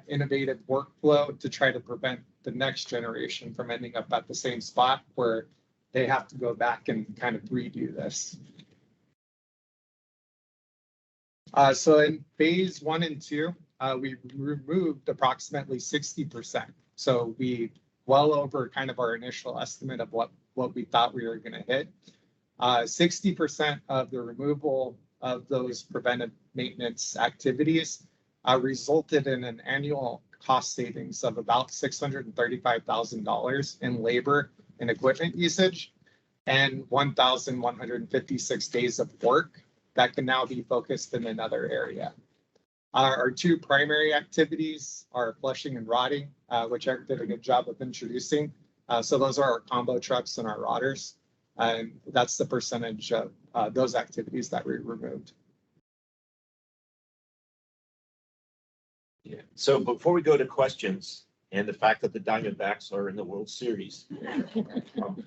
innovative workflow to try to prevent the next generation from ending up at the same spot where they have to go back and kind of redo this. So in phase 1 and 2, we removed approximately 60%. So we well over kind of our initial estimate of what we thought we were going to hit. 60% of the removal of those preventive maintenance activities resulted in an annual cost savings of about $635,000 in labor and equipment usage and 1,156 days of work that can now be focused in another area. Our 2 primary activities are flushing and rotting, which Eric did a good job of introducing. So those are our combo trucks and our rotters. And that's the percentage of those activities that we removed. Yeah. So before we go to questions and the fact that the Diamondbacks are in the World Series,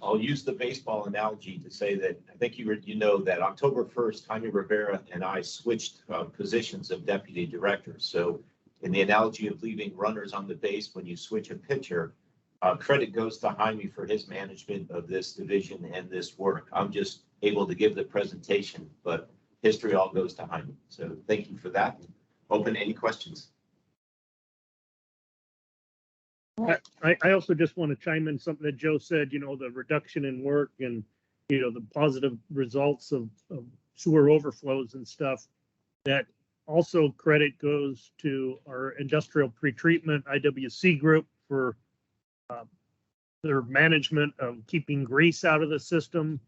I'll use the baseball analogy to say that I think you know that October 1st, Jaime Rivera and I switched positions of deputy director. So in the analogy of leaving runners on the base when you switch a pitcher, credit goes to Jaime for his management of this division and this work. I'm just able to give the presentation, but history all goes to Jaime. So thank you for that. Open to any questions. I also just want to chime in something that Joe said, you know, the reduction in work and, you know, the positive results of sewer overflows and stuff. That also credit goes to our industrial pretreatment IWC group for their management of keeping grease out of the system,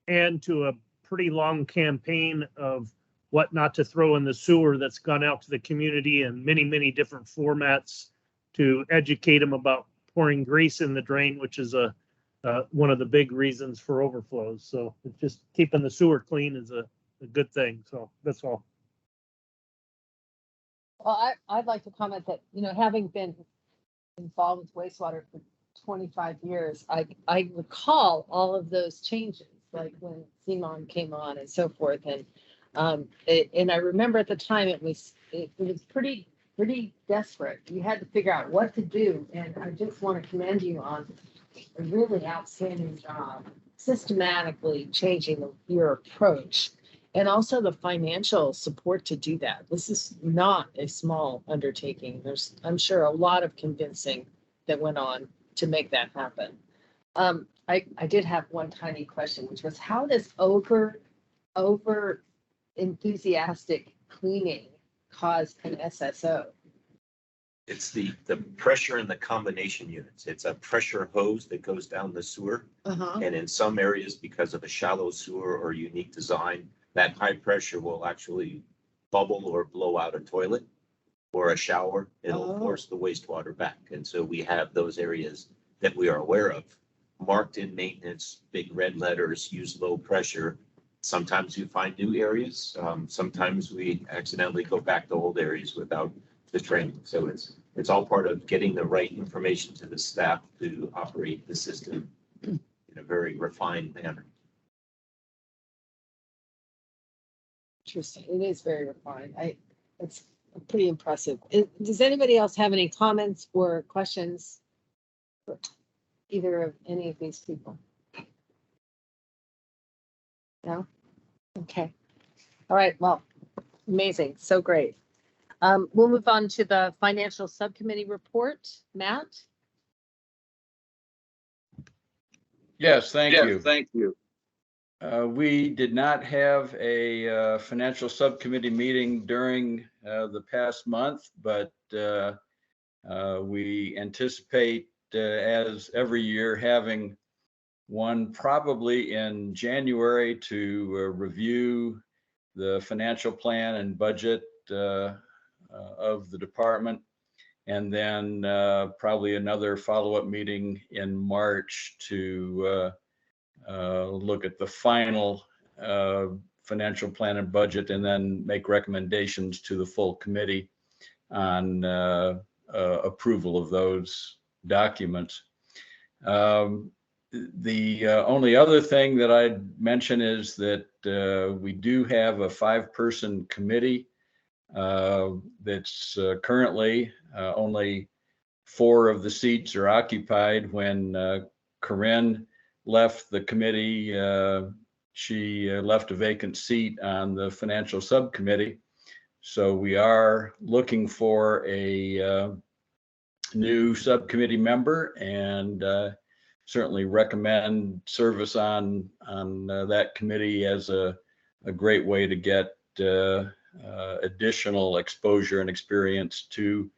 and to a pretty long campaign of what not to throw in the sewer that's gone out to the community in many, many different formats to educate them about pouring grease in the drain, which is one of the big reasons for overflows. So it's just keeping the sewer clean is a good thing. So that's all. Well, I'd like to comment that, you know, having been involved with wastewater for 25 years, I recall all of those changes, like when Simon came on and so forth. And I remember at the time it was pretty desperate. You had to figure out what to do. And I just want to commend you on a really outstanding job, systematically changing your approach, and also the financial support to do that. This is not a small undertaking. There's, I'm sure, a lot of convincing that went on to make that happen. I did have one tiny question, which was, how does over enthusiastic cleaning cause an SSO? It's the pressure in the combination units. It's a pressure hose that goes down the sewer. And in some areas, because of a shallow sewer or unique design, that high pressure will actually bubble or blow out a toilet or a shower. It'll force the wastewater back. And so we have those areas that we are aware of, marked in maintenance, big red letters, use low pressure. Sometimes you find new areas. Sometimes we accidentally go back to old areas without the training. So it's all part of getting the right information to the staff to operate the system in a very refined manner. Interesting. It is very refined. It's pretty impressive. Does anybody else have any comments or questions for either of any of these people? No? Okay. All right. Well, amazing. So great. We'll move on to the financial subcommittee report. Matt? Yes, thank you. Thank you. We did not have a financial subcommittee meeting during the past month, but we anticipate, as every year, having one probably in January to review the financial plan and budget of the department. And then probably another follow-up meeting in March to look at the final financial plan and budget, and then make recommendations to the full committee on approval of those documents. The only other thing that I'd mention is that we do have a 5-person committee that's currently only 4 of the seats are occupied. When Corinne left the committee, she left a vacant seat on the financial subcommittee. So we are looking for a new subcommittee member, and certainly recommend service on that committee as a great way to get additional exposure and experience to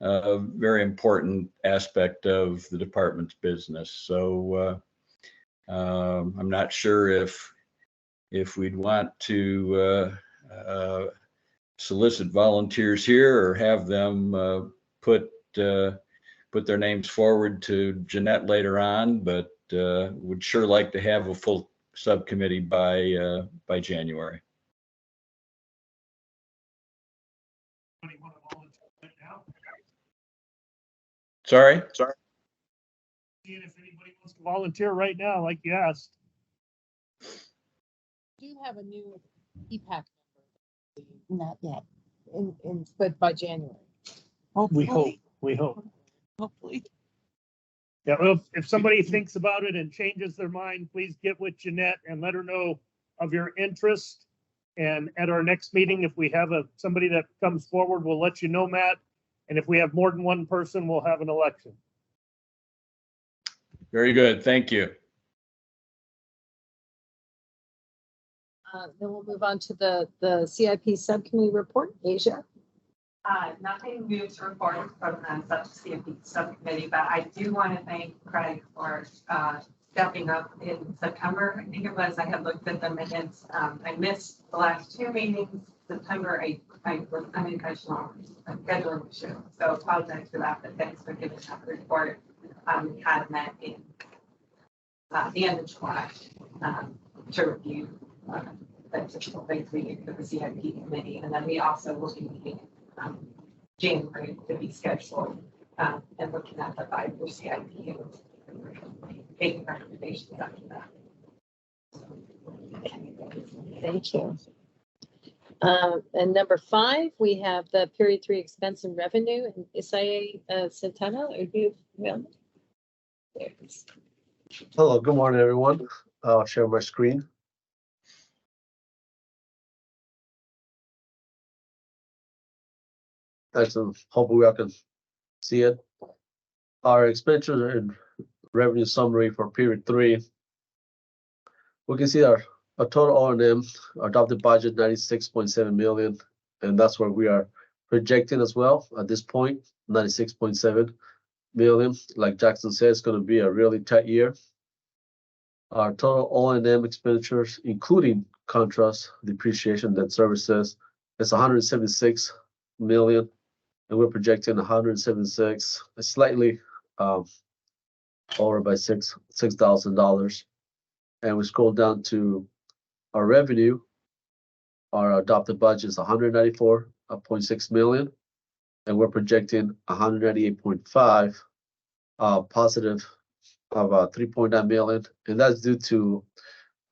a very important aspect of the department's business. So I'm not sure if we'd want to solicit volunteers here or have them put their names forward to Jeanette later on, but would sure like to have a full subcommittee by January. Sorry? Seeing if anybody wants to volunteer right now, like you asked. Do you have a new EPAC Not yet. but by January? We hope, Hopefully. we hope. Hopefully. Yeah, well, if somebody thinks about it and changes their mind, please get with Jeanette and let her know of your interest. And at our next meeting, if we have somebody that comes forward, we'll let you know, Matt. And if we have more than one person, we'll have an election. Very good. Thank you. Then we'll move on to the CIP subcommittee report. Asia? Nothing new to report from the CIP subcommittee, but I do want to thank Craig for stepping up in September. I think it was, I had looked at the minutes. I missed the last 2 meetings. September, I was unintentional scheduling issue. So apologize for that, but thanks for giving that report. We had met in the end of July to review the additional things we did for the CIP committee. And then we also will be meeting January to be scheduled and looking at the 5-year CIP and making recommendations after that. Thank you. And number 5, we have the period 3 expense and revenue. And Isaiah Santana, are you available? There it is. Hello, good morning, everyone. I'll share my screen. Excellent. Hopefully I can see it. Our expenditures and revenue summary for period 3. We can see our total O&M, adopted budget 96.7 million, and that's where we are projecting as well at this point, 96.7 million. Like Jackson said, it's going to be a really tight year. Our total O&M expenditures, including contrast, depreciation, debt services, is 176 million, and we're projecting 176, slightly over by $6,000. And we scroll down to our revenue. Our adopted budget is 194.6 million, and we're projecting 198.5, positive of 3.9 million, and that's due to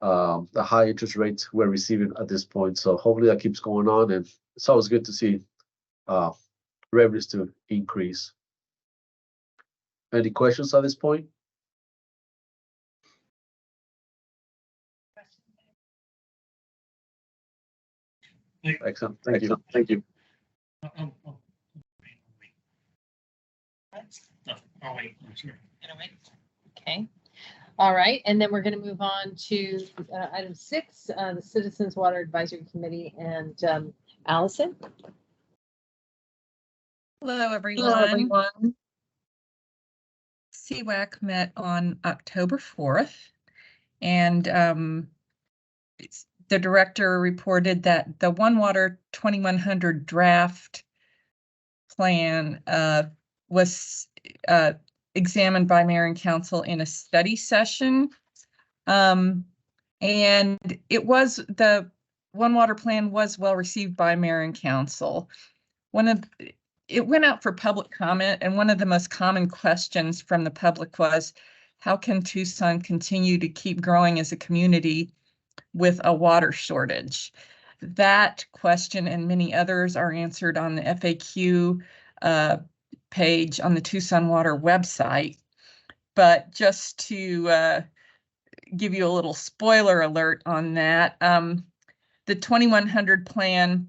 the high interest rates we're receiving at this point. So hopefully that keeps going on, and it's always good to see revenues to increase. Any questions at this point? Excellent. Thank you. Thank you. Okay. All right, and then we're going to move on to item 6, the Citizens Water Advisory Committee, and Allison. Hello, everyone. CWAC met on October 4th, and the director reported that the One Water 2100 draft plan was examined by Mayor and Council in a study session. And the One Water plan was well received by Mayor and Council. It went out for public comment, and one of the most common questions from the public was, how can Tucson continue to keep growing as a community with a water shortage? That question and many others are answered on the FAQ page on the Tucson Water website. But just to give you a little spoiler alert on that, the 2100 plan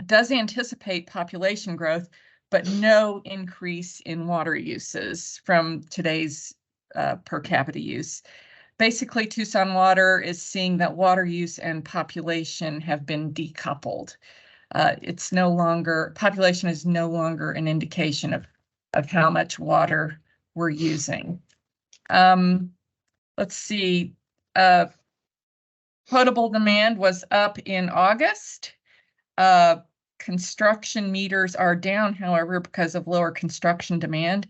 does anticipate population growth, but no increase in water uses from today's per capita use. Basically, Tucson Water is seeing that water use and population have been decoupled. Population is no longer an indication of how much water we're using. Let's see, potable demand was up in August. Construction meters are down, however, because of lower construction demand.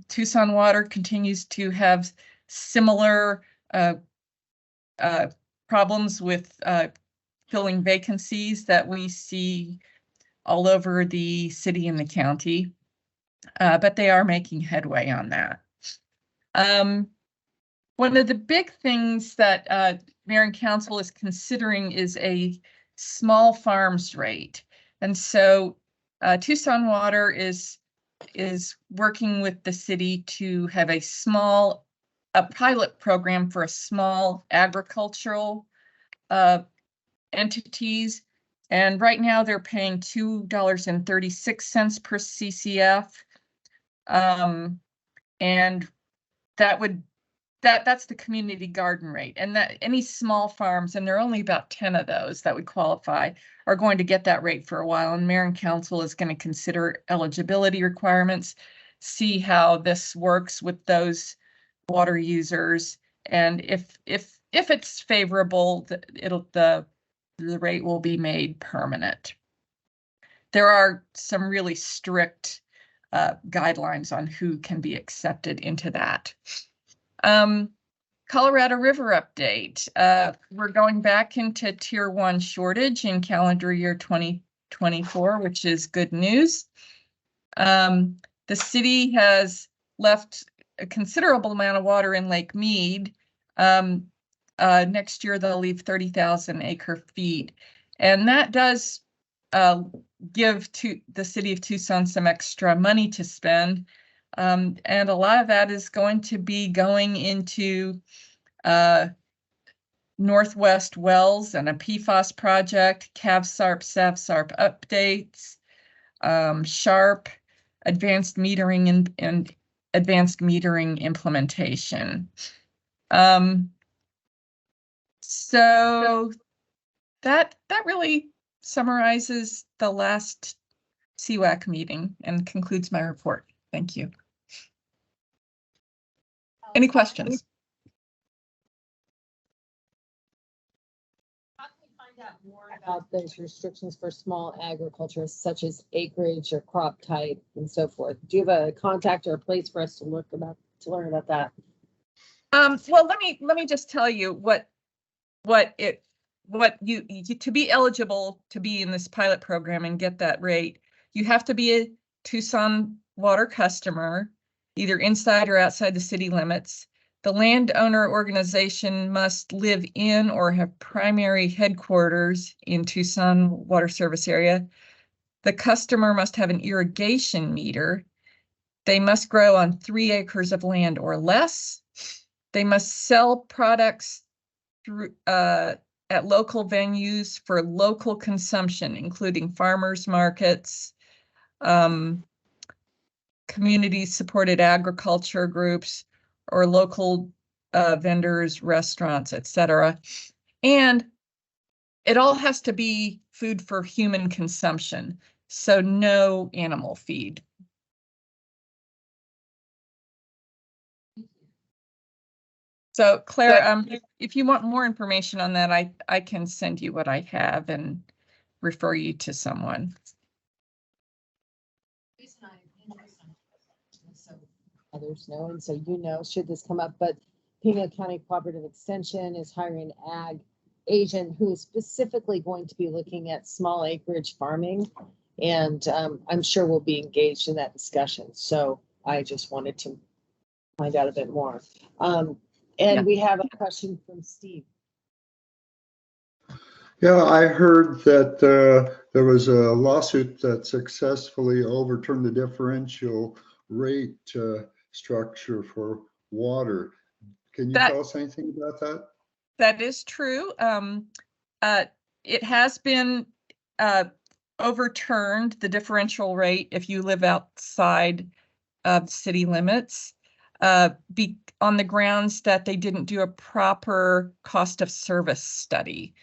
Tucson Water continues to have similar problems with filling vacancies that we see all over the city and the county, but they are making headway on that. One of the big things that Mayor and Council is considering is a small farms rate. And so Tucson Water is working with the city to have a pilot program for a small agricultural entities. And right now they're paying $2.36 per CCF. And that's the community garden rate, and that any small farms, and there are only about 10 of those that would qualify, are going to get that rate for a while. And Mayor and Council is going to consider eligibility requirements, see how this works with those water users, and if it's favorable, the rate will be made permanent. There are some really strict guidelines on who can be accepted into that. Colorado River update. We're going back into Tier 1 shortage in calendar year 2024, which is good news. The city has left a considerable amount of water in Lake Mead. Next year, they'll leave 30,000 acre feet. And that does give to the city of Tucson some extra money to spend. And a lot of that is going to be going into Northwest Wells and a PFAS project, CAVSARP, SAVSARP updates, SHARP, advanced metering and advanced metering implementation. So that really summarizes the last CWAC meeting and concludes my report. Thank you. Any questions? How can we find out more about those restrictions for small agriculture, such as acreage or crop type and so forth? Do you have a contact or a place for us to learn about that? Well, let me just tell you what you to be eligible to be in this pilot program and get that rate, you have to be a Tucson Water customer, either inside or outside the city limits. The landowner organization must live in or have primary headquarters in Tucson Water Service area. The customer must have an irrigation meter. They must grow on 3 acres of land or less. They must sell products through at local venues for local consumption, including farmers markets, community supported agriculture groups, or local vendors, restaurants, etc. And it all has to be food for human consumption, so no animal feed. So Claire, if you want more information on that, I can send you what I have and refer you to someone. So others know, and so you know, should this come up, but Pima County Cooperative Extension is hiring an ag agent who is specifically going to be looking at small acreage farming. And I'm sure we'll be engaged in that discussion. So I just wanted to find out a bit more. And we have a question from Steve. Yeah, I heard that there was a lawsuit that successfully overturned the differential rate structure for water. Can you tell us anything about that? That is true. It has been overturned, the differential rate, if you live outside of city limits, on the grounds that they didn't do a proper cost of service study.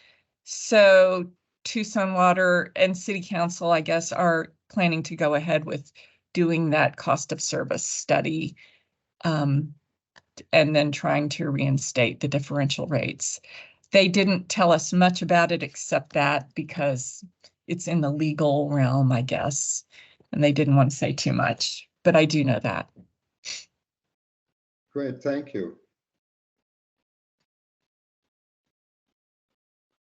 So Tucson Water and City Council, I guess, are planning to go ahead with doing that cost of service study, and then trying to reinstate the differential rates. They didn't tell us much about it except that because it's in the legal realm, I guess, and they didn't want to say too much, but I do know that. Great, thank you.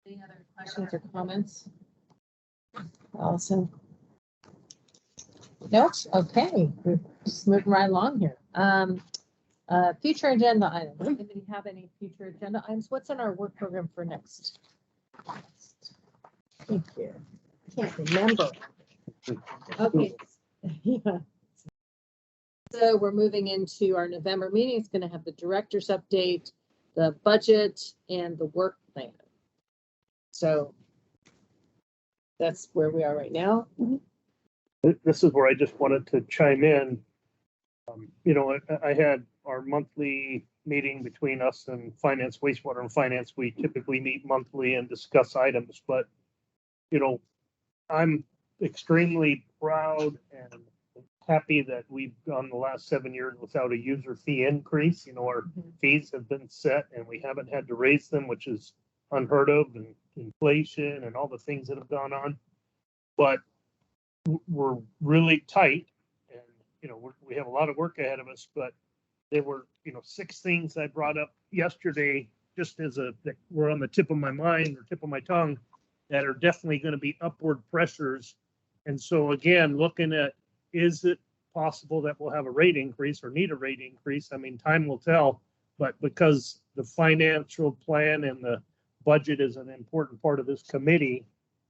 Any other questions or comments? Allison? Nope. Okay, we're just moving right along here. Future agenda items. Does anybody have any future agenda items? What's in our work program for next? Thank you. Can't remember. Okay. Yeah. So we're moving into our November meeting. It's going to have the director's update, the budget, and the work plan. So that's where we are right now. This is where I just wanted to chime in. You know, I had our monthly meeting between us and finance, wastewater and finance. We typically meet monthly and discuss items, but, you know, I'm extremely proud and happy that we've gone the last 7 years without a user fee increase. You know, our fees have been set and we haven't had to raise them, which is unheard of, and inflation and all the things that have gone on. But we're really tight, and you know, we have a lot of work ahead of us. But there were, you know, 6 things I brought up yesterday, just as that were on the tip of my mind or tip of my tongue, that are definitely going to be upward pressures. And so again, looking at, is it possible that we'll have a rate increase or need a rate increase? I mean, time will tell, but because the financial plan and the budget is an important part of this committee,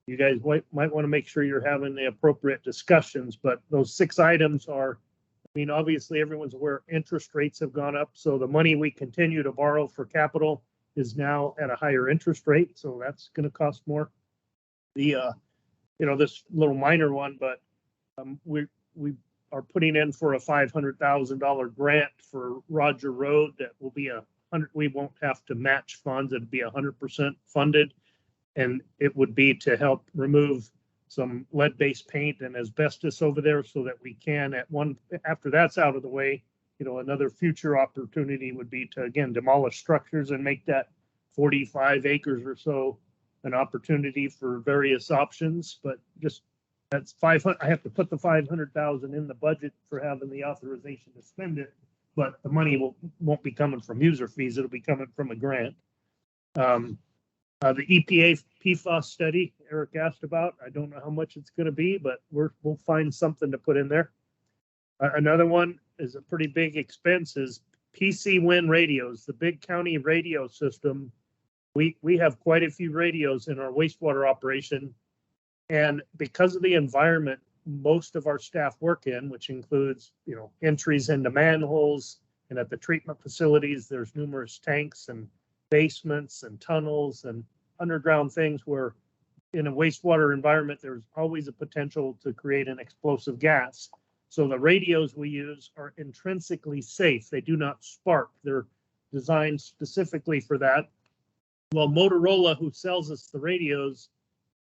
you guys might want to make sure you're having the appropriate discussions. But those 6 items are, I mean, obviously everyone's aware interest rates have gone up. So the money we continue to borrow for capital is now at a higher interest rate. So that's going to cost more. The, you know, this little minor one, but we are putting in for a $500,000 grant for Roger Road that will be we won't have to match funds. It'd be 100% funded. And it would be to help remove some lead-based paint and asbestos over there so that we can after that's out of the way, you know, another future opportunity would be to, again, demolish structures and make that 45 acres or so an opportunity for various options. But just that's 500. I have to put the 500,000 in the budget for having the authorization to spend it, but the money won't be coming from user fees. It'll be coming from a grant. The EPA PFAS study Eric asked about, I don't know how much it's going to be, but we'll find something to put in there. Another one is a pretty big expense is PC Win radios, the big county radio system. We have quite a few radios in our wastewater operation. And because of the environment most of our staff work in, which includes, you know, entries into manholes, and at the treatment facilities, there's numerous tanks and basements and tunnels and underground things where in a wastewater environment, there's always a potential to create an explosive gas. So the radios we use are intrinsically safe. They do not spark. They're designed specifically for that. Well, Motorola, who sells us the radios,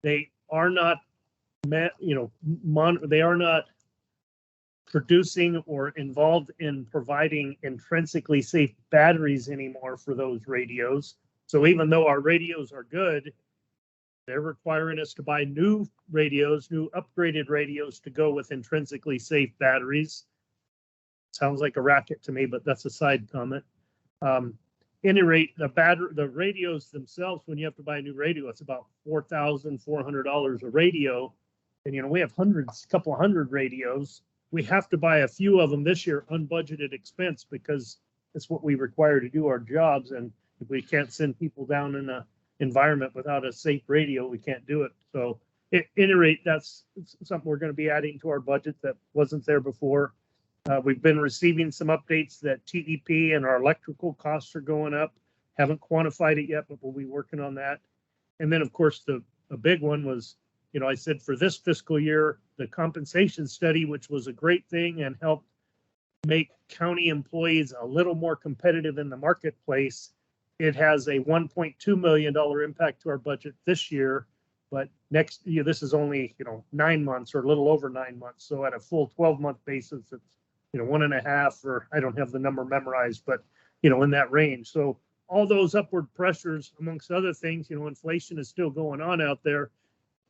they are not, they are not producing or involved in providing intrinsically safe batteries anymore for those radios. So even though our radios are good, they're requiring us to buy new radios, new upgraded radios to go with intrinsically safe batteries. Sounds like a racket to me, but that's a side comment. Any rate, the radios themselves, when you have to buy a new radio, it's about $4,400 a radio. And, we have couple of hundred radios. We have to buy a few of them this year, unbudgeted expense, because it's what we require to do our jobs. And if we can't send people down in an environment without a safe radio, we can't do it. So at any rate, that's something we're going to be adding to our budget that wasn't there before. We've been receiving some updates that TEP and our electrical costs are going up. Haven't quantified it yet, but we'll be working on that. And then, of course, the big one was, I said for this fiscal year, the compensation study, which was a great thing and helped make county employees a little more competitive in the marketplace. It has a $1.2 million impact to our budget this year, but next year, this is only, 9 months or a little over 9 months. So at a full 12-month basis, it's, 1.5, or I don't have the number memorized, but, in that range. So all those upward pressures, amongst other things, inflation is still going on out there.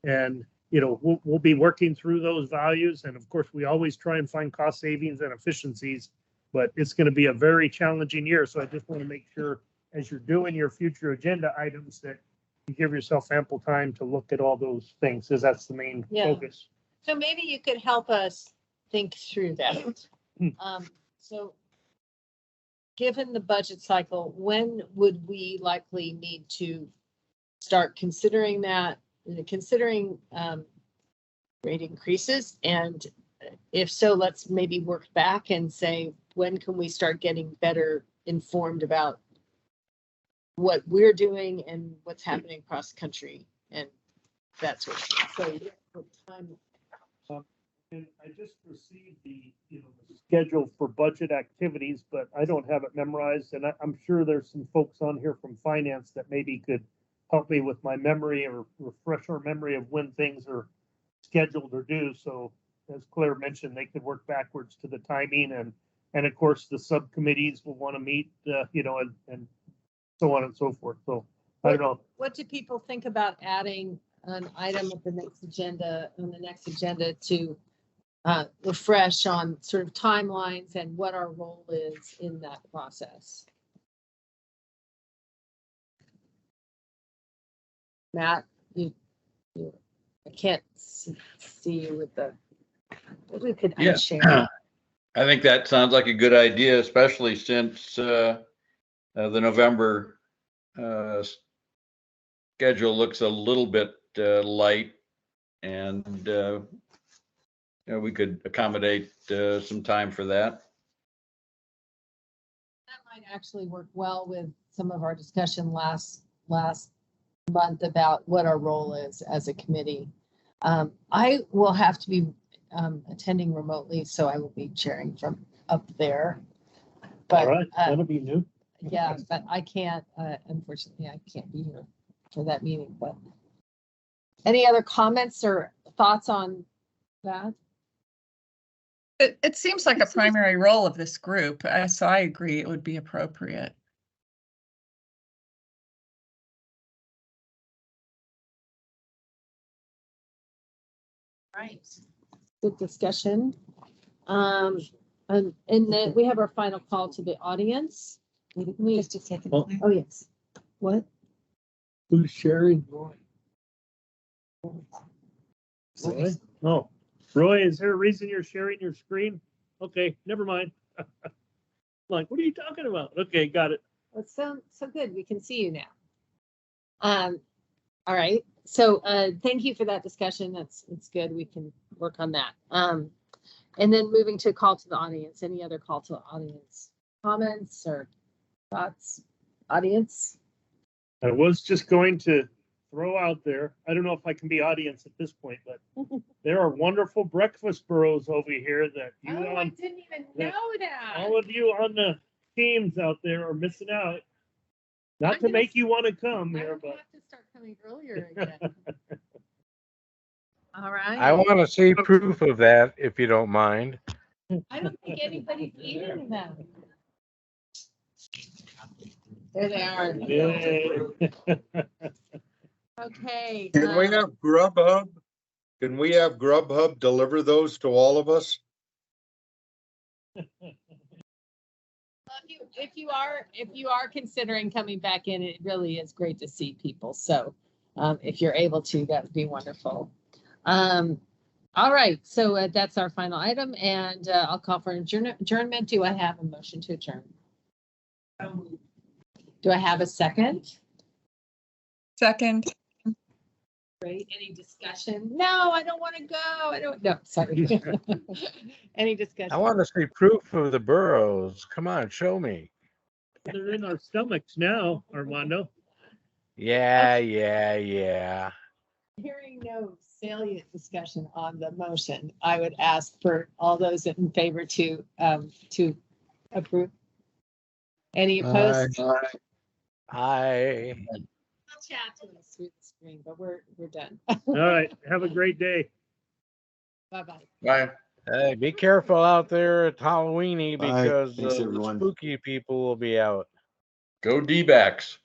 And, we'll be working through those values. And of course, we always try and find cost savings and efficiencies, but it's going to be a very challenging year. So I just want to make sure as you're doing your future agenda items that you give yourself ample time to look at all those things, because that's the main focus. So maybe you could help us think through that. So given the budget cycle, when would we likely need to start considering that, considering rate increases? And if so, let's maybe work back and say, when can we start getting better informed about what we're doing and what's happening across the country and that sort of thing? So what time? And I just received the schedule for budget activities, but I don't have it memorized. And I'm sure there's some folks on here from finance that maybe could help me with my memory or refresh our memory of when things are scheduled or due. So as Claire mentioned, they could work backwards to the timing, and of course the subcommittees will want to meet, and so on and so forth. So I don't know. What do people think about adding an item on the next agenda to refresh on sort of timelines and what our role is in that process? Matt, I can't see you with the, we could unshare. I think that sounds like a good idea, especially since the November schedule looks a little bit light, and we could accommodate some time for that. That might actually work well with some of our discussion last month about what our role is as a committee. I will have to be attending remotely, so I will be chairing from up there. But, all right, that'll be new. Yeah, but I can't, unfortunately, I can't be here for that meeting. But any other comments or thoughts on that? It seems like a primary role of this group, so I agree it would be appropriate. Right. Good discussion. And then we have our final call to the audience. Just a second. Oh, yes. What? Who's sharing? Roy? Oh, Roy, is there a reason you're sharing your screen? Okay, never mind. Like, what are you talking about? Okay, got it. That's so good. We can see you now. All right. So thank you for that discussion. It's good. We can work on that. And then moving to call to the audience. Any other call to the audience? Comments or thoughts? Audience? I was just going to throw out there, I don't know if I can be audience at this point, but there are wonderful breakfast burros over here that you I didn't even know that. all of you on the teams out there are missing out. I'm Not to gonna- make you want to come I here, would but have to start coming earlier again. All right. I want to see proof of that, if you don't mind. I don't think anybody's eating them. There they are. yay. Okay. Can we have Grubhub? Can we have Grubhub deliver those to all of us? If you are considering coming back in, it really is great to see people. So if you're able to, that would be wonderful. All right, so that's our final item, and I'll call for adjournment. Do I have a motion to adjourn? Do I have a second? Second. Great. Any discussion? No, I don't want to go. I don't. No, sorry. Any discussion? I want to see proof of the burrows. Come on, show me. They're in our stomachs now, Armando. Yeah. Hearing no salient discussion on the motion, I would ask for all those in favor to approve. Any opposed? I. I'll chat to us through the screen, but we're done. All right. Have a great day. Bye-bye. Bye. Hey, be careful out there at Halloweeny Bye. because Thanks, the everyone. spooky people will be out. Go D-backs.